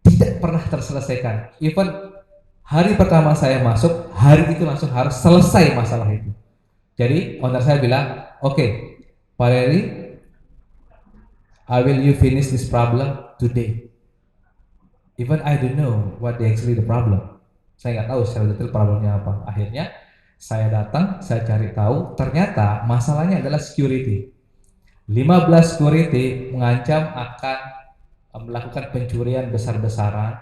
tidak pernah terselesaikan. Even hari pertama saya masuk, hari itu langsung harus selesai masalah itu. Jadi owner saya bilang, oke, Pak Eri, I will you finish this problem today. Even I don't know what actually the problem. Saya nggak tahu secara detail problemnya apa. Akhirnya saya datang, saya cari tahu, ternyata masalahnya adalah security. 15 security mengancam akan melakukan pencurian besar-besaran.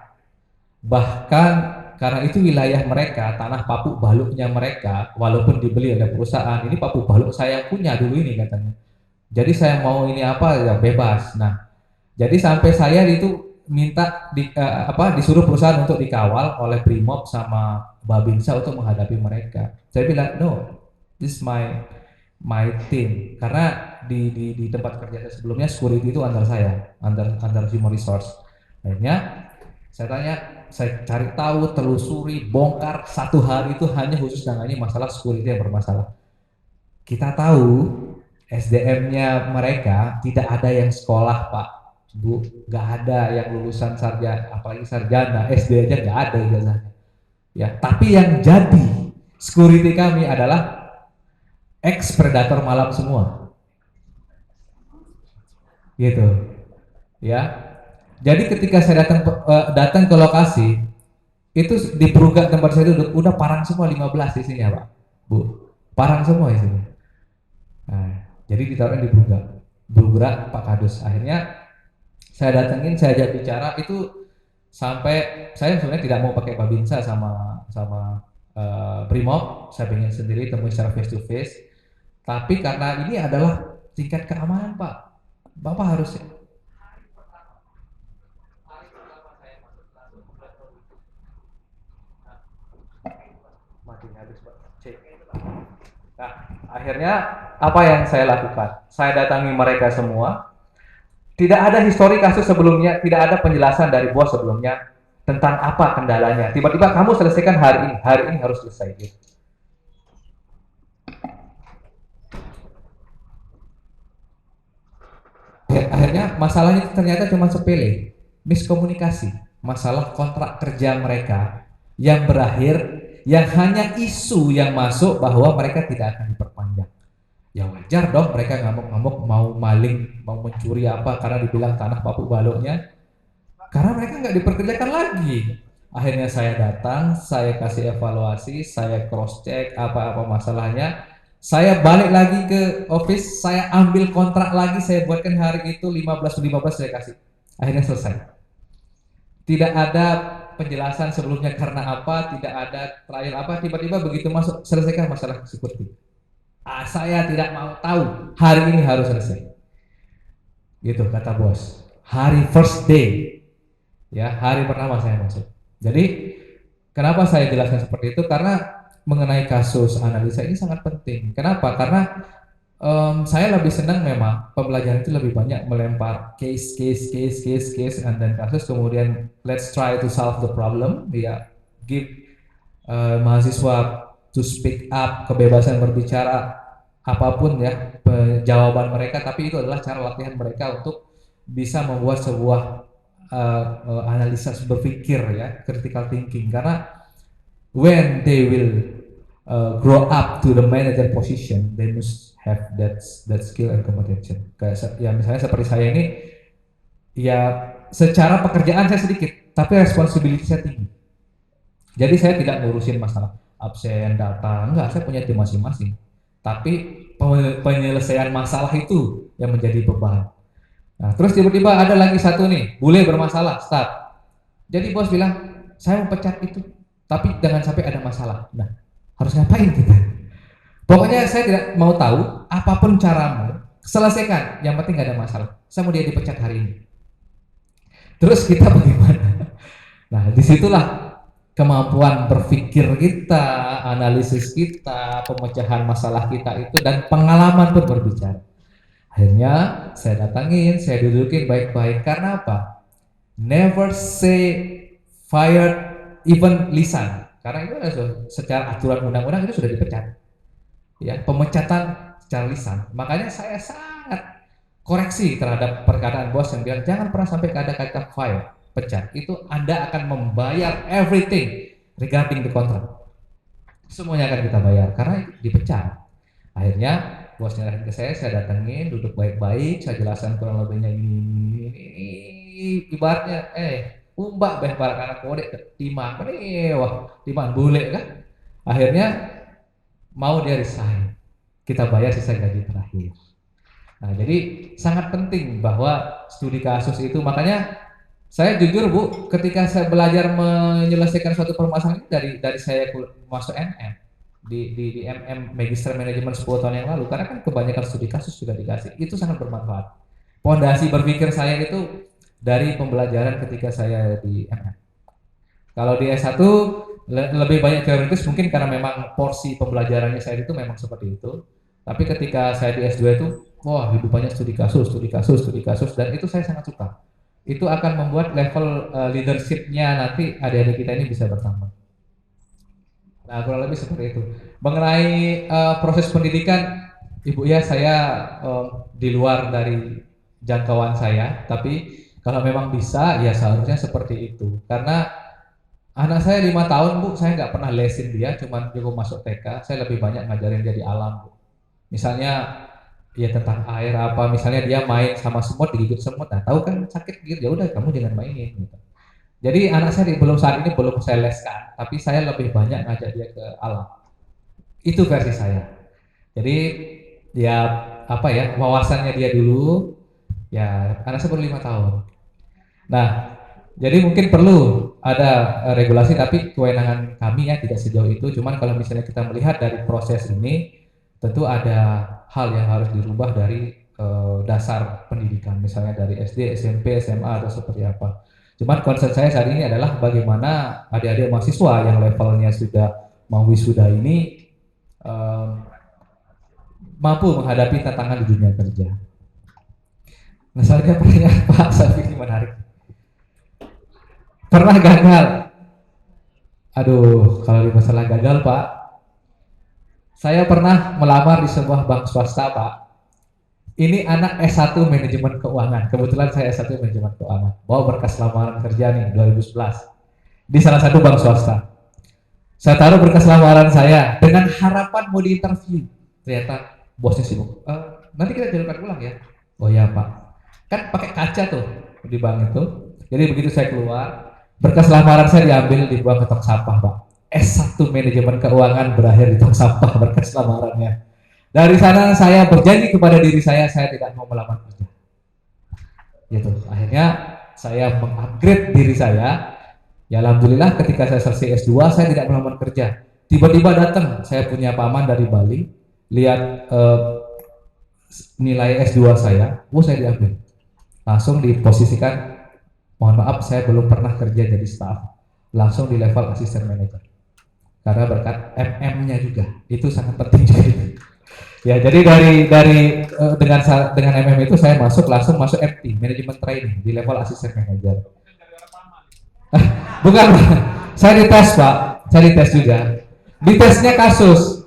Bahkan karena itu wilayah mereka, tanah Papuk Baluknya mereka, walaupun dibeli oleh perusahaan, ini Papuk Baluk saya punya dulu ini katanya. Jadi saya mau ini apa ya bebas. Nah, jadi sampai saya itu minta disuruh perusahaan untuk dikawal oleh Brimob sama Babinsa untuk menghadapi mereka. Saya bilang no, this is my team, karena di tempat kerja saya sebelumnya security itu under saya, under human resource. Akhirnya saya tanya, saya cari tahu, telusuri, bongkar 1 hari itu hanya khusus menangani masalah security yang bermasalah. Kita tahu SDM-nya mereka tidak ada yang sekolah Pak, Bu, nggak ada yang lulusan sarjana, apalagi sarjana, SD aja nggak ada ijazahnya. Ya, tapi yang jadi security kami adalah ex predator malam semua, gitu, ya. Jadi ketika saya datang ke lokasi itu di Perugak tempat saya itu udah parang semua 15 di sini ya Pak, Bu, parang semua di sini. Nah, jadi ditaruh di Perugak Pak Kadus. Akhirnya saya datengin, saya ajak bicara itu sampai saya sebenarnya tidak mau pakai Babinsa sama Brimob, saya pengen sendiri temui secara face to face. Tapi karena ini adalah tingkat keamanan Pak, Bapak harus Nah, akhirnya apa yang saya lakukan? Saya datangi mereka semua. Tidak ada histori kasus sebelumnya, tidak ada penjelasan dari bos sebelumnya tentang apa kendalanya. Tiba-tiba kamu selesaikan hari ini harus selesai. Gitu. Akhirnya masalahnya ternyata cuma sepele, miskomunikasi, masalah kontrak kerja mereka yang berakhir, yang hanya isu yang masuk bahwa mereka tidak akan diperpanjang. Ya wajar dong mereka ngamuk-ngamuk mau maling, mau mencuri apa karena dibilang tanah Papuk Baloknya, karena mereka nggak diperkerjakan lagi. Akhirnya saya datang, saya kasih evaluasi, saya cross check apa-apa masalahnya. Saya balik lagi ke office, saya ambil kontrak lagi, saya buatkan hari itu 15 saya kasih. Akhirnya selesai. Tidak ada penjelasan sebelumnya karena apa, tidak ada trial apa, tiba-tiba begitu masuk selesaikan masalah seperti itu. Saya tidak mau tahu, hari ini harus selesai. Gitu kata bos. Hari first day, ya hari pertama saya masuk. Jadi kenapa saya jelaskan seperti itu? Karena mengenai kasus analisa ini sangat penting. Kenapa? Karena saya lebih senang memang pembelajaran itu lebih banyak melempar case, and then kasus, kemudian let's try to solve the problem. Ya, give mahasiswa to speak up, kebebasan berbicara apapun ya jawaban mereka, tapi itu adalah cara latihan mereka untuk bisa membuat sebuah analisa berpikir ya, critical thinking, karena when they will grow up to the manager position, they must have that skill and competence. Kayak ya misalnya seperti saya ini, ya secara pekerjaan saya sedikit, tapi responsibility saya tinggi. Jadi saya tidak ngurusin masalah absen, data, enggak, saya punya tim masing-masing. Tapi penyelesaian masalah itu yang menjadi beban. Nah, terus tiba-tiba ada lagi satu nih, bule bermasalah, start. Jadi bos bilang, saya mau pecat itu, tapi jangan sampai ada masalah. Nah, harus ngapain kita? Pokoknya saya tidak mau tahu, apapun caramu, selesaikan, yang penting gak ada masalah. Saya mau dia dipecat hari ini. Terus kita bagaimana? Nah, disitulah kemampuan berpikir kita, analisis kita, pemecahan masalah kita itu, dan pengalaman pun berbicara. Akhirnya saya datangin, saya dudukin baik-baik. Karena apa? Never say fired, even lisan. Karena itu secara aturan undang-undang itu sudah dipecat. ya, pemecatan secara lisan. Makanya saya sangat koreksi terhadap perkataan bos yang bilang jangan pernah sampai ada kata fire, pecat. Itu Anda akan membayar everything regarding the contract. Semuanya akan kita bayar karena dipecat. Akhirnya bos nyerahin ke saya datengin, duduk baik-baik, saya jelaskan kurang lebihnya ini ibaratnya umbak beh para anak kode timang wah timang bule kan. Akhirnya mau dia resign, kita bayar sisa gaji terakhir. Nah, jadi sangat penting bahwa studi kasus itu, makanya saya jujur Bu, ketika saya belajar menyelesaikan suatu permasalahan dari saya masuk MM di MM Magister Manajemen 10 tahun yang lalu, karena kan kebanyakan studi kasus sudah dikasih, itu sangat bermanfaat. Pondasi berpikir saya itu dari pembelajaran ketika saya di MM. Kalau di S1 lebih banyak teoritis mungkin karena memang porsi pembelajarannya saya itu memang seperti itu. Tapi ketika saya di S2 itu, wah lebih banyak studi kasus, dan itu saya sangat suka. Itu akan membuat level leadership-nya nanti adik-adik kita ini bisa bertambah. Nah, kurang lebih seperti itu. Mengenai proses pendidikan, Ibu ya, saya di luar dari jangkauan saya, tapi kalau memang bisa, ya seharusnya seperti itu. Karena anak saya 5 tahun Bu, saya nggak pernah lesin dia, cuma cukup masuk TK. Saya lebih banyak ngajarin dia di alam Bu. Misalnya ya tentang air apa, misalnya dia main sama semut, digigit semut, nah tahu kan sakit gigit, ya udah kamu jangan mainin gitu. Jadi anak saya belum saat ini belum saya leskan, tapi saya lebih banyak ngajak dia ke alam. Itu versi saya. Jadi ya apa ya, wawasannya dia dulu, ya anak saya baru 5 tahun. Nah, jadi mungkin perlu ada regulasi, tapi kewenangan kami ya tidak sejauh itu. Cuman kalau misalnya kita melihat dari proses ini, tentu ada hal yang harus dirubah dari dasar pendidikan, misalnya dari SD, SMP, SMA atau seperti apa. Cuman concern saya saat ini adalah bagaimana adik-adik mahasiswa yang levelnya sudah mau wisuda ini mampu menghadapi tantangan di dunia kerja. Nah, saya pertanyaan Pak Safi ini menarik. Pernah gagal? Aduh, kalau di masalah gagal Pak, saya pernah melamar di sebuah bank swasta Pak. Ini anak S1 Manajemen Keuangan. Kebetulan saya S1 Manajemen Keuangan. Bawa berkas lamaran kerja nih 2011 di salah satu bank swasta. Saya taruh berkas lamaran saya dengan harapan mau diinterview. Ternyata bosnya sibuk. Nanti kita jadwalkan ulang ya. Oh ya Pak. Kan pakai kaca tuh di bank itu. Jadi begitu saya keluar, berkas lamaran saya diambil dibuang ke tong sampah Pak. S1 Manajemen Keuangan berakhir di tong sampah berkas lamarannya. Dari sana saya berjanji kepada diri saya tidak mau melamar kerja. Gitu. Akhirnya saya mengupgrade diri saya. Ya alhamdulillah ketika saya selesai S2 saya tidak melamar kerja. Tiba-tiba datang saya punya paman dari Bali, lihat nilai S2 saya, saya diambil. Langsung diposisikan, mohon maaf saya belum pernah kerja jadi staff. Langsung di level asisten manajer. Karena berkat MM-nya juga. Itu sangat penting juga. Ya, jadi dengan MM itu saya langsung masuk MT, manajemen training di level asisten manajer. Bukan, saya dites Pak, saya dites juga. Ditesnya kasus.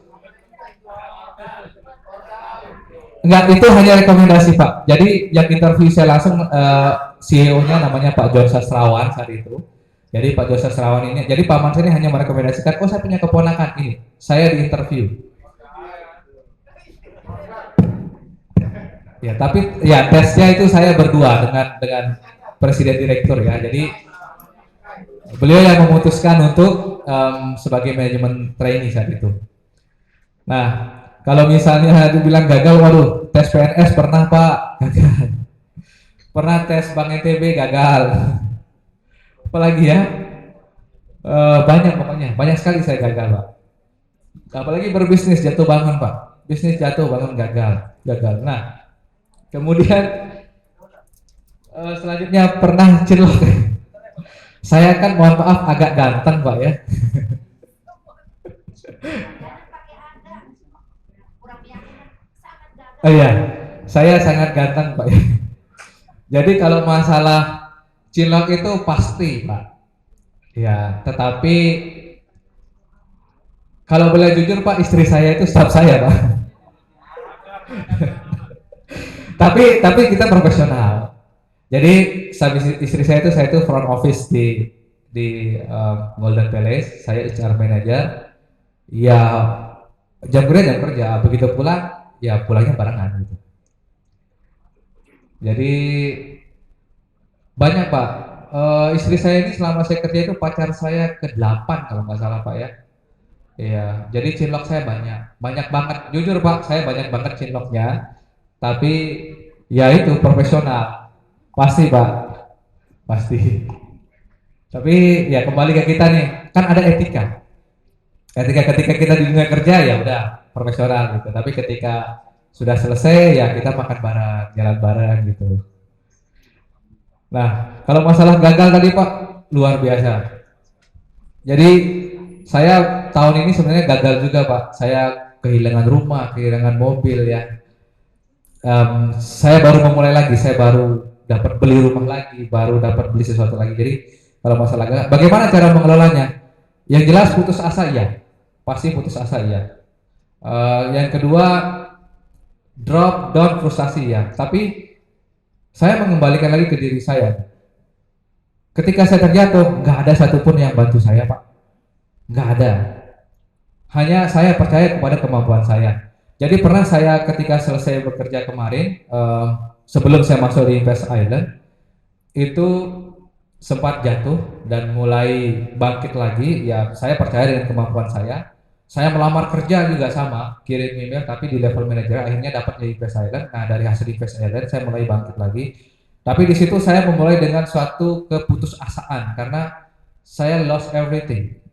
Enggak, itu hanya rekomendasi Pak. Jadi yang interview saya langsung CEO-nya namanya Pak John Sastrawan saat itu. Jadi Pak John Sastrawan ini, jadi Pak Mansur ini hanya merekomendasikan, saya punya keponakan ini, saya diinterview. Ya, tapi ya tesnya itu saya berdua dengan presiden direktur ya. Jadi beliau yang memutuskan untuk sebagai manajemen trainee saat itu. Nah, kalau misalnya dibilang gagal, waduh, tes PNS pernah Pak, gagal. Pernah tes Bank NTB gagal. Apalagi ya, banyak pokoknya, banyak sekali saya gagal Pak. Apalagi berbisnis jatuh bangun Pak, bisnis jatuh bangun gagal. Nah, kemudian selanjutnya pernah cilok. Saya kan mohon maaf agak ganteng Pak ya. Oh iya, saya sangat ganteng Pak ya. Jadi kalau masalah cilok itu pasti Pak. Ya, tetapi Kalau boleh jujur Pak, istri saya itu staff saya Pak. tapi kita profesional. Jadi istri saya itu front office di Golden Palace, saya HR manager. Ya jam kerja, begitu pulang ya pulangnya barengan gitu. Jadi banyak Pak. Istri saya ini selama saya kerja itu pacar saya ke-8 kalau nggak salah Pak ya. Iya, jadi cinlok saya banyak banget. Jujur Pak, saya banyak banget cinloknya. Tapi ya itu profesional, pasti Pak, pasti. Tapi ya kembali ke kita nih, kan ada etika. Ketika kita di dunia kerja ya udah profesional gitu. Tapi ketika sudah selesai ya kita makan bareng, jalan bareng gitu. Nah, kalau masalah gagal tadi Pak, luar biasa. Jadi saya tahun ini sebenarnya gagal juga Pak. Saya kehilangan rumah, kehilangan mobil ya. Saya baru memulai lagi, saya baru dapat beli rumah lagi, baru dapat beli sesuatu lagi. Jadi kalau masalah gagal, bagaimana cara mengelolanya? Yang jelas putus asa iya, pasti putus asa iya. Yang kedua drop down frustasi ya. Tapi saya mengembalikan lagi ke diri saya. Ketika saya terjatuh, nggak ada satupun yang bantu saya Pak, nggak ada. Hanya saya percaya kepada kemampuan saya. Jadi pernah saya ketika selesai bekerja kemarin, sebelum saya masuk di Invest Island, itu sempat jatuh dan mulai bangkit lagi. Ya saya percaya dengan kemampuan saya. Saya melamar kerja juga sama, kirim email tapi di level manajer, akhirnya dapat di Invest Island. Nah dari hasil Invest Island saya mulai bangkit lagi. Tapi di situ saya memulai dengan suatu keputusasaan karena saya lost everything,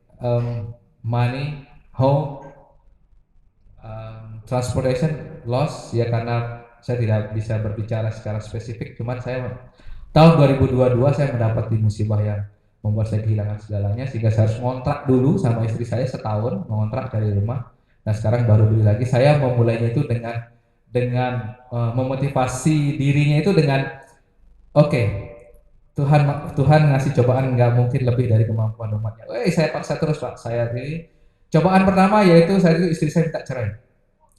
money, home, transportation loss ya, karena saya tidak bisa berbicara secara spesifik. Cuman saya tahun 2022 saya mendapati musibah yang membuat saya kehilangan segalanya, sehingga saya harus ngontrak dulu sama istri saya setahun, mengontrak dari rumah. Nah sekarang baru beli lagi. Saya memulainya itu dengan memotivasi dirinya itu dengan oke, Tuhan ngasih cobaan nggak mungkin lebih dari kemampuan umatnya. Saya paksa terus Pak. Saya pilih cobaan pertama yaitu istri saya minta cerai.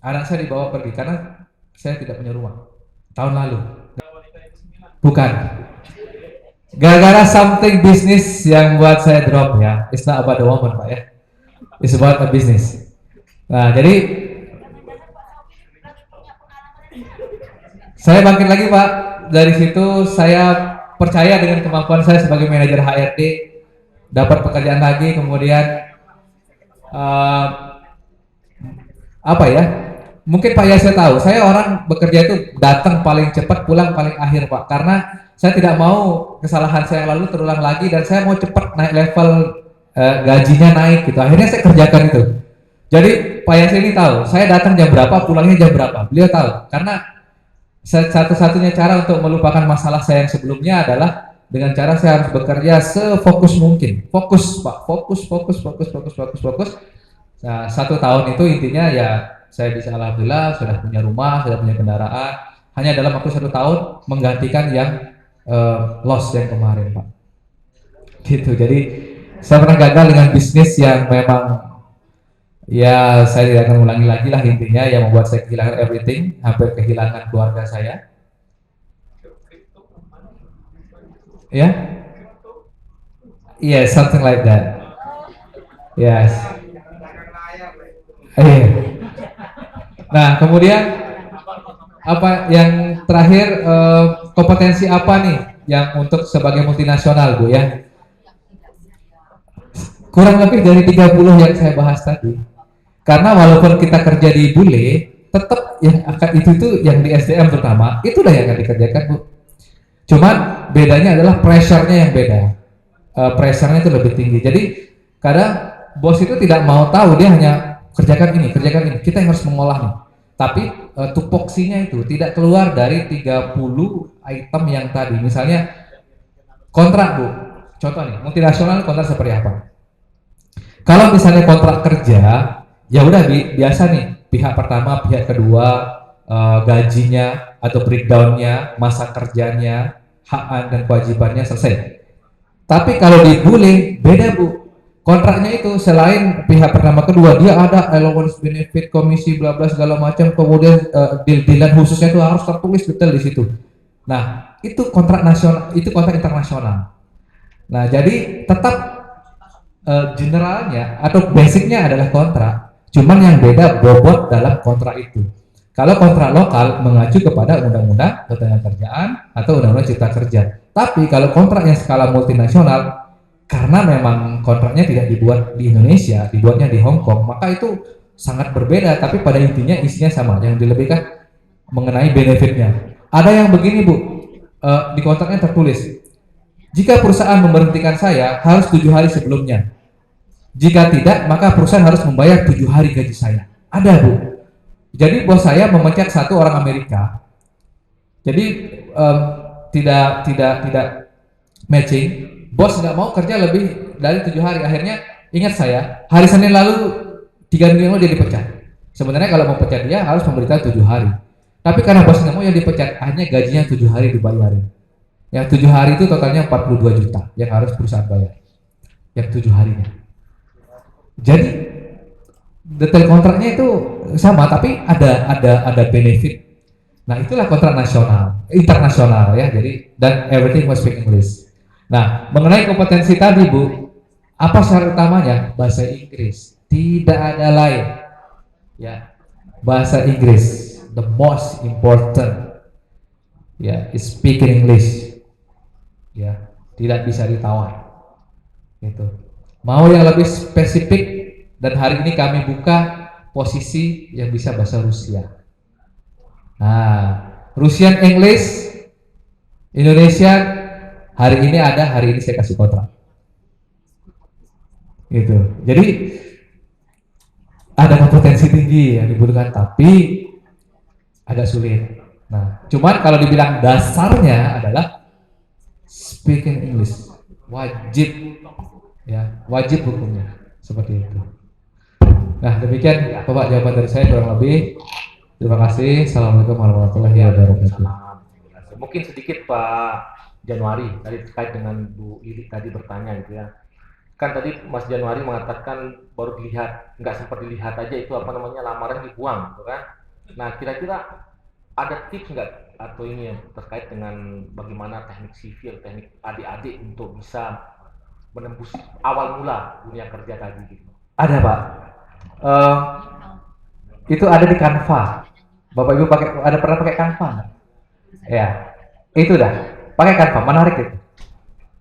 Anak saya dibawa pergi karena saya tidak punya rumah. Tahun lalu. Bukan. Gara-gara something bisnis yang buat saya drop ya. It's not about the woman Pak ya. It's about a business. Nah jadi saya bangkit lagi Pak. Dari situ saya percaya dengan kemampuan saya sebagai manajer HRD, dapat pekerjaan lagi, kemudian apa ya? Mungkin Pak Yasir tahu, saya orang bekerja itu datang paling cepat, pulang paling akhir Pak, karena saya tidak mau kesalahan saya yang lalu terulang lagi dan saya mau cepat naik level, gajinya naik gitu. Akhirnya saya kerjakan itu. Jadi Pak Yasir ini tahu, saya datang jam berapa, pulangnya jam berapa. Beliau tahu, karena satu-satunya cara untuk melupakan masalah saya yang sebelumnya adalah dengan cara saya harus bekerja sefokus mungkin. Fokus Pak, fokus. Nah, 1 tahun itu intinya ya saya bisa alhamdulillah sudah punya rumah, sudah punya kendaraan. Hanya dalam waktu 1 tahun menggantikan yang loss yang kemarin Pak. Gitu. Jadi saya pernah gagal dengan bisnis yang memang ya saya tidak akan ulangi lagi lah, intinya yang membuat saya kehilangan everything, hampir kehilangan keluarga saya. Ya, yeah, something like that. Yes. Nah kemudian apa yang terakhir, kompetensi apa nih yang untuk sebagai multinasional Bu ya? Kurang lebih dari 30 yang saya bahas tadi. Karena walaupun kita kerja di bule, tetap yang akan itu yang di SDM terutama, itulah yang akan dikerjakan Bu. Cuman bedanya adalah pressure-nya yang beda. Pressure-nya itu lebih tinggi. Jadi kadang bos itu tidak mau tahu, dia hanya kerjakan ini. Kita yang harus mengolah nih. Tapi tupoksinya itu tidak keluar dari 30 item yang tadi. Misalnya kontrak Bu. Contoh nih, multinasional kontrak seperti apa? Kalau misalnya kontrak kerja, ya udah biasa nih, pihak pertama, pihak kedua, gajinya atau breakdownnya, masa kerjanya, hak dan kewajibannya selesai. Tapi kalau di bule beda Bu, kontraknya itu selain pihak pertama kedua dia ada allowance benefit komisi bla bla segala macam, kemudian deal-dealan khususnya itu harus tertulis detail di situ. Nah itu kontrak nasional, itu kontrak internasional. Nah jadi tetap generalnya atau basicnya adalah kontrak, cuman yang beda bobot dalam kontrak itu. Kalau kontrak lokal mengacu kepada undang-undang ketenagakerjaan atau undang-undang cipta kerja. Tapi kalau kontrak yang skala multinasional, karena memang kontraknya tidak dibuat di Indonesia, dibuatnya di Hong Kong, maka itu sangat berbeda. Tapi pada intinya isinya sama. Yang dilebihkan mengenai benefitnya. Ada yang begini Bu, di kontraknya tertulis, jika perusahaan memberhentikan saya harus 7 hari sebelumnya. Jika tidak, maka perusahaan harus membayar 7 hari gaji saya. Ada Bu. Jadi bos saya memecat satu orang Amerika. Jadi tidak matching. Bos nggak mau kerja lebih dari 7 hari. Akhirnya ingat saya, hari Senin lalu 3 minggu lalu dia dipecat. Sebenarnya kalau mau pecat dia harus memberitahu 7 hari. Tapi karena bos nggak mau yang dipecat, akhirnya gajinya 7 hari dibayarin. Yang 7 hari itu totalnya 42 juta yang harus perusahaan bayar. Yang 7 harinya. Jadi detail kontraknya itu sama, tapi ada benefit. Nah itulah kontrak nasional, internasional ya. Jadi dan everything must speak English. Nah mengenai kompetensi tadi Bu, apa syarat utamanya? Bahasa Inggris, tidak ada lain. Ya, bahasa Inggris, the most important. Ya, is speaking English. Ya, tidak bisa ditawar. Gitu. Mau yang lebih spesifik, dan hari ini kami buka posisi yang bisa bahasa Rusia. Nah, Russian English, Indonesia, hari ini saya kasih kontrak. Gitu. Jadi ada kompetensi tinggi yang dibutuhkan, tapi agak sulit. Nah, cuman kalau dibilang dasarnya adalah speaking English, wajib, ya, wajib hukumnya seperti itu. Nah, demikian Bapak jawaban dari saya kurang lebih. Terima kasih. Assalamualaikum warahmatullahi wabarakatuh. Mungkin sedikit Pak Januari tadi terkait dengan Bu Lili tadi bertanya gitu ya. Kan tadi Mas Januari mengatakan baru dilihat, nggak sempat dilihat aja itu apa namanya lamaran dibuang, gitu kan? Nah kira-kira ada tips nggak atau ini yang terkait dengan bagaimana teknik sivil, teknik adik-adik untuk bisa menembus awal mula dunia kerja tadi gitu? Ada Pak. Itu ada di Canva. Bapak Ibu pernah pakai Canva nggak? Ya, itu dah. Pakai Canva, menarik itu.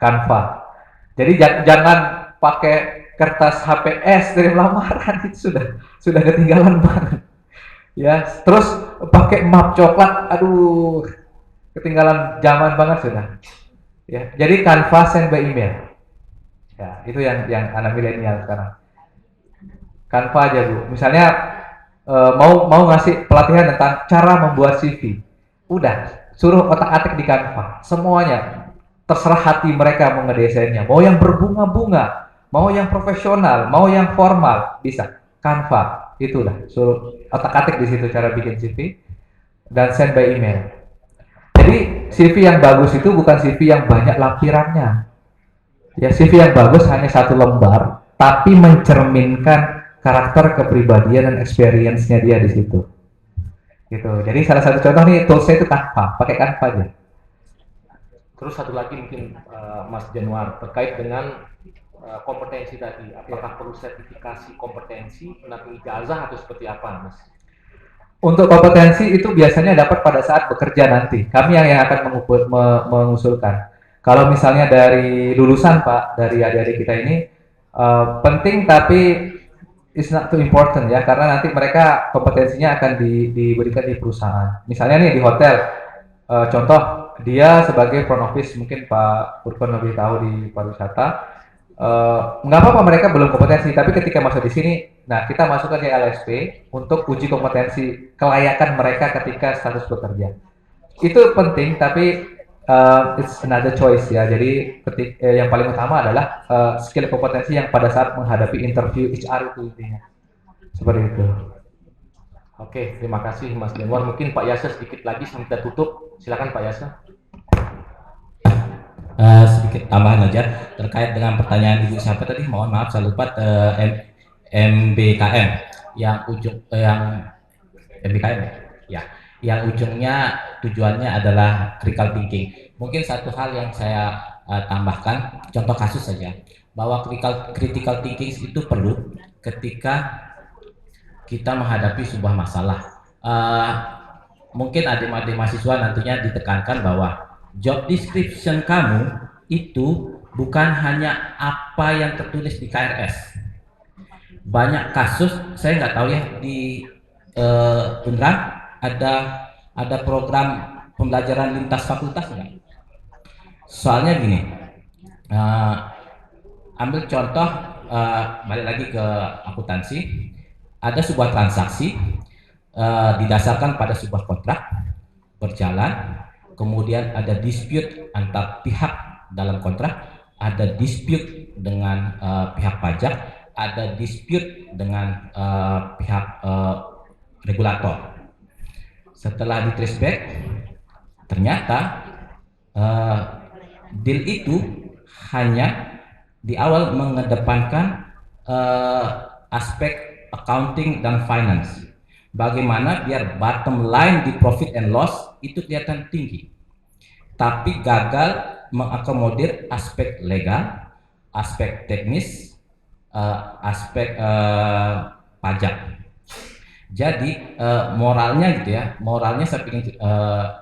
Canva. Jadi jangan pakai kertas HPS dari lamaran, itu sudah ketinggalan banget. Ya, terus pakai map coklat, aduh, ketinggalan zaman banget sudah. Ya, jadi Canva send by email. Ya, itu yang anak milenial sekarang. Canva aja Bu. Misalnya mau ngasih pelatihan tentang cara membuat CV, udah suruh otak-atik di Canva semuanya, terserah hati mereka mau ngedesainnya, mau yang berbunga-bunga, mau yang profesional, mau yang formal, bisa Canva, itulah suruh otak-atik di situ cara bikin CV dan send by email. Jadi CV yang bagus itu bukan CV yang banyak lampirannya, ya CV yang bagus hanya 1 lembar tapi mencerminkan karakter, kepribadian, dan experience-nya dia di situ. Gitu. Jadi salah satu contoh nih toolsnya itu Canva, pakai Canva aja. Terus satu lagi mungkin Mas Januar terkait dengan kompetensi tadi, apakah perlu sertifikasi kompetensi, pendamping ijazah atau seperti apa, Mas? Untuk kompetensi itu biasanya dapat pada saat bekerja nanti. Kami yang akan mengusulkan. Kalau misalnya dari lulusan Pak, dari adik-adik kita ini penting tapi it's not too important ya, karena nanti mereka kompetensinya akan diberikan di perusahaan. Misalnya nih di hotel, contoh dia sebagai front office, mungkin Pak Urban lebih tahu di pariwisata, nggak apa-apa mereka belum kompetensi, tapi ketika masuk di sini, nah kita masukkan ke LSP untuk uji kompetensi kelayakan mereka ketika status bekerja. Itu penting, tapi it's another choice ya. Jadi yang paling utama adalah skill kompetensi yang pada saat menghadapi interview HR itu intinya. Seperti itu. Oke, terima kasih Mas Januar. Mungkin Pak Yasa sedikit lagi sampai kita tutup. Silakan Pak Yasa. Sedikit sedikit tambahan aja terkait dengan pertanyaan Ibu siapa tadi, mohon maaf saya lupa, MBKM yang yang MBKM ya, yang ujungnya tujuannya adalah critical thinking. Mungkin satu hal yang saya tambahkan, contoh kasus saja, bahwa critical thinking itu perlu ketika kita menghadapi sebuah masalah. Mungkin adik-adik mahasiswa nantinya ditekankan bahwa job description kamu itu bukan hanya apa yang tertulis di KRS. Banyak kasus, saya nggak tahu ya di Unra ada program pembelajaran lintas fakultas nggak? Soalnya gini, ambil contoh, balik lagi ke akuntansi, ada sebuah transaksi didasarkan pada sebuah kontrak berjalan, kemudian ada dispute antar pihak dalam kontrak, ada dispute dengan pihak pajak, ada dispute dengan pihak regulator. Setelah di trace back, ternyata deal itu hanya di awal mengedepankan aspek accounting dan finance. Bagaimana biar bottom line di profit and loss itu kelihatan tinggi, tapi gagal mengakomodir aspek legal, aspek teknis, aspek pajak. Jadi moralnya gitu ya, moralnya saya ingin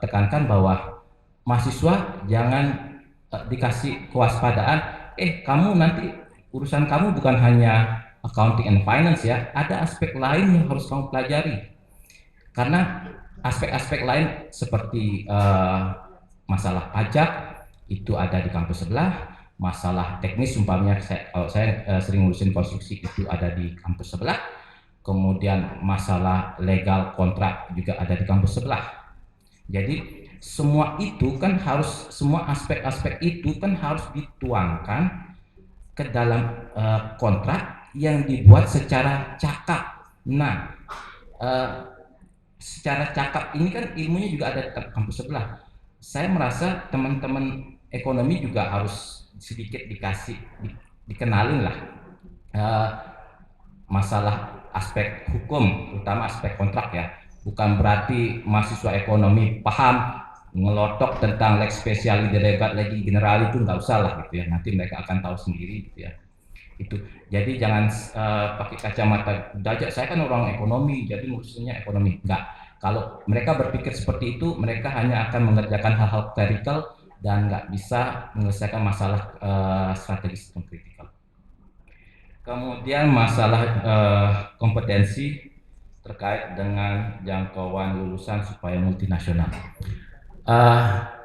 tekankan bahwa mahasiswa jangan dikasih kewaspadaan, kamu nanti urusan kamu bukan hanya accounting and finance ya, ada aspek lain yang harus kamu pelajari. Karena aspek-aspek lain seperti masalah pajak itu ada di kampus sebelah, masalah teknis umpamanya kalau saya sering ngurusin konstruksi itu ada di kampus sebelah, kemudian masalah legal kontrak juga ada di kampus sebelah. Jadi semua itu kan harus, semua aspek-aspek itu kan harus dituangkan ke dalam kontrak yang dibuat secara cakap. Nah, secara cakap ini kan ilmunya juga ada di kampus sebelah. Saya merasa teman-teman ekonomi juga harus sedikit dikenalin lah masalah aspek hukum, terutama aspek kontrak ya. Bukan berarti mahasiswa ekonomi paham ngelotok tentang lex specialis delegat legi general itu nggak usah lah gitu ya. Nanti mereka akan tahu sendiri gitu ya. Itu jadi jangan pakai kacamata dajak, saya kan orang ekonomi jadi ngurusinnya ekonomi. Enggak, kalau mereka berpikir seperti itu mereka hanya akan mengerjakan hal-hal clerical dan nggak bisa menyelesaikan masalah strategis dan kritikal. Kemudian masalah kompetensi terkait dengan jangkauan lulusan supaya multinasional.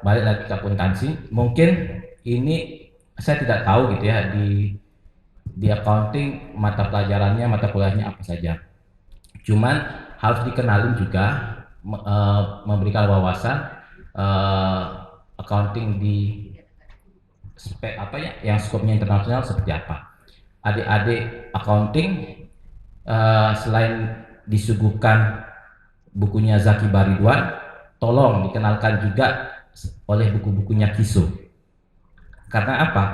Balik lagi ke akuntansi, mungkin ini saya tidak tahu gitu ya di accounting mata pelajarannya, mata kuliahnya apa saja. Cuman harus dikenalin juga, memberikan wawasan accounting di apa ya, yang skopnya internasional seperti apa. Adik-adik accounting selain disuguhkan bukunya Zaki Baridwan, tolong dikenalkan juga oleh buku-bukunya Kiso. Karena apa?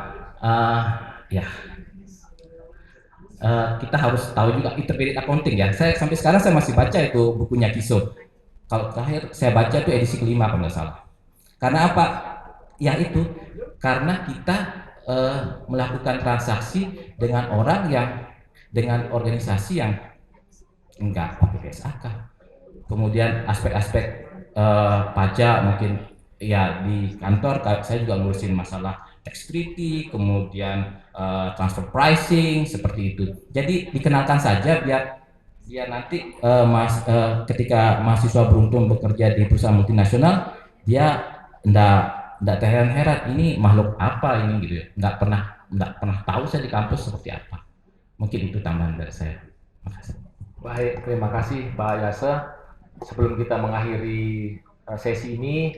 Kita harus tahu juga intermediate accounting ya. Saya sampai sekarang saya masih baca itu bukunya Kiso. Kalau terakhir saya baca itu edisi kelima kalau nggak salah. Karena apa? Ya itu karena kita melakukan transaksi dengan orang yang dengan organisasi yang enggak pakai PSAK. Kemudian aspek-aspek pajak mungkin ya di kantor saya juga ngurusin masalah tax treaty, kemudian transfer pricing seperti itu. Jadi dikenalkan saja biar nanti ketika mahasiswa beruntung bekerja di perusahaan multinasional, dia enggak terheran-heran ini makhluk apa ini gitu ya. Enggak pernah tahu saya di kampus seperti apa. Mungkin itu tambahan dari saya. Makasih. Baik, terima kasih Pak Yasa. Sebelum kita mengakhiri sesi ini,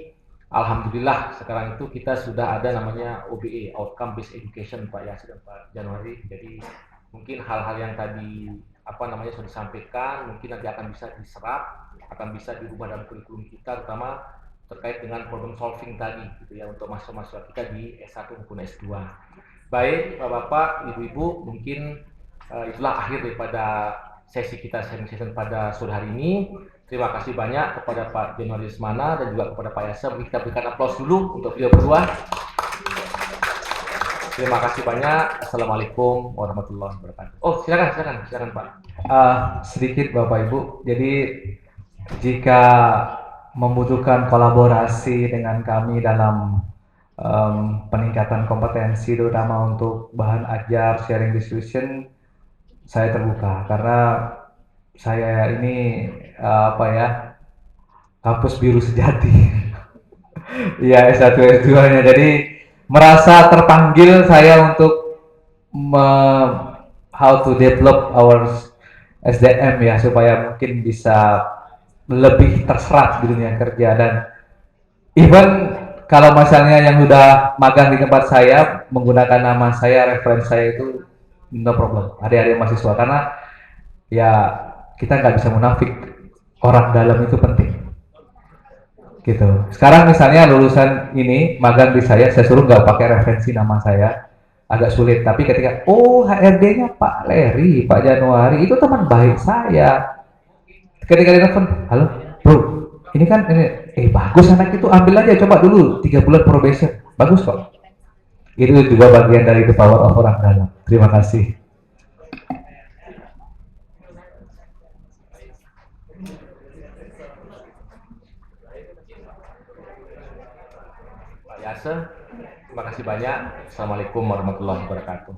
alhamdulillah sekarang itu kita sudah ada namanya OBE, Outcome Based Education, Pak Yasa dan Pak Januari. Jadi mungkin hal-hal yang tadi sudah disampaikan, mungkin nanti akan bisa diserap, akan bisa dirubah dalam kurikulum kita, terutama terkait dengan problem solving tadi gitu ya untuk mahasiswa-mahasiswa kita di S1 maupun S2. Baik, Bapak-bapak, Ibu-ibu, mungkin itulah akhir daripada sesi kita sharing session pada sore hari ini. Terima kasih banyak kepada Pak Januari Lesmana dan juga kepada Pak Yasa. Mungkin kita berikan aplaus dulu untuk beliau berdua. Terima kasih banyak. Assalamualaikum warahmatullahi wabarakatuh. Oh, silakan Pak. Sedikit Bapak Ibu, jadi jika membutuhkan kolaborasi dengan kami dalam peningkatan kompetensi terutama untuk bahan ajar sharing discussion, saya terbuka karena saya ini kampus biru sejati. Iya, S1 S2-nya. Jadi merasa terpanggil saya untuk how to develop our SDM ya supaya mungkin bisa lebih terserap di dunia kerja. Dan even kalau misalnya yang udah magang di tempat saya menggunakan nama saya, referensi saya itu no problem, adik-adik mahasiswa, karena ya kita nggak bisa munafik, orang dalam itu penting gitu. Sekarang misalnya lulusan ini magang di saya suruh nggak pakai referensi nama saya, agak sulit. Tapi ketika HRD-nya Pak Leri, Pak Januari, itu teman baik saya. Ketika dia telepon, halo bro, ini kan bagus anak itu, ambil aja, coba dulu 3 bulan probation, bagus kok. Itu juga bagian dari the power of orang dalam. Terima kasih. Pak Yasa, terima kasih banyak. Assalamualaikum warahmatullahi wabarakatuh.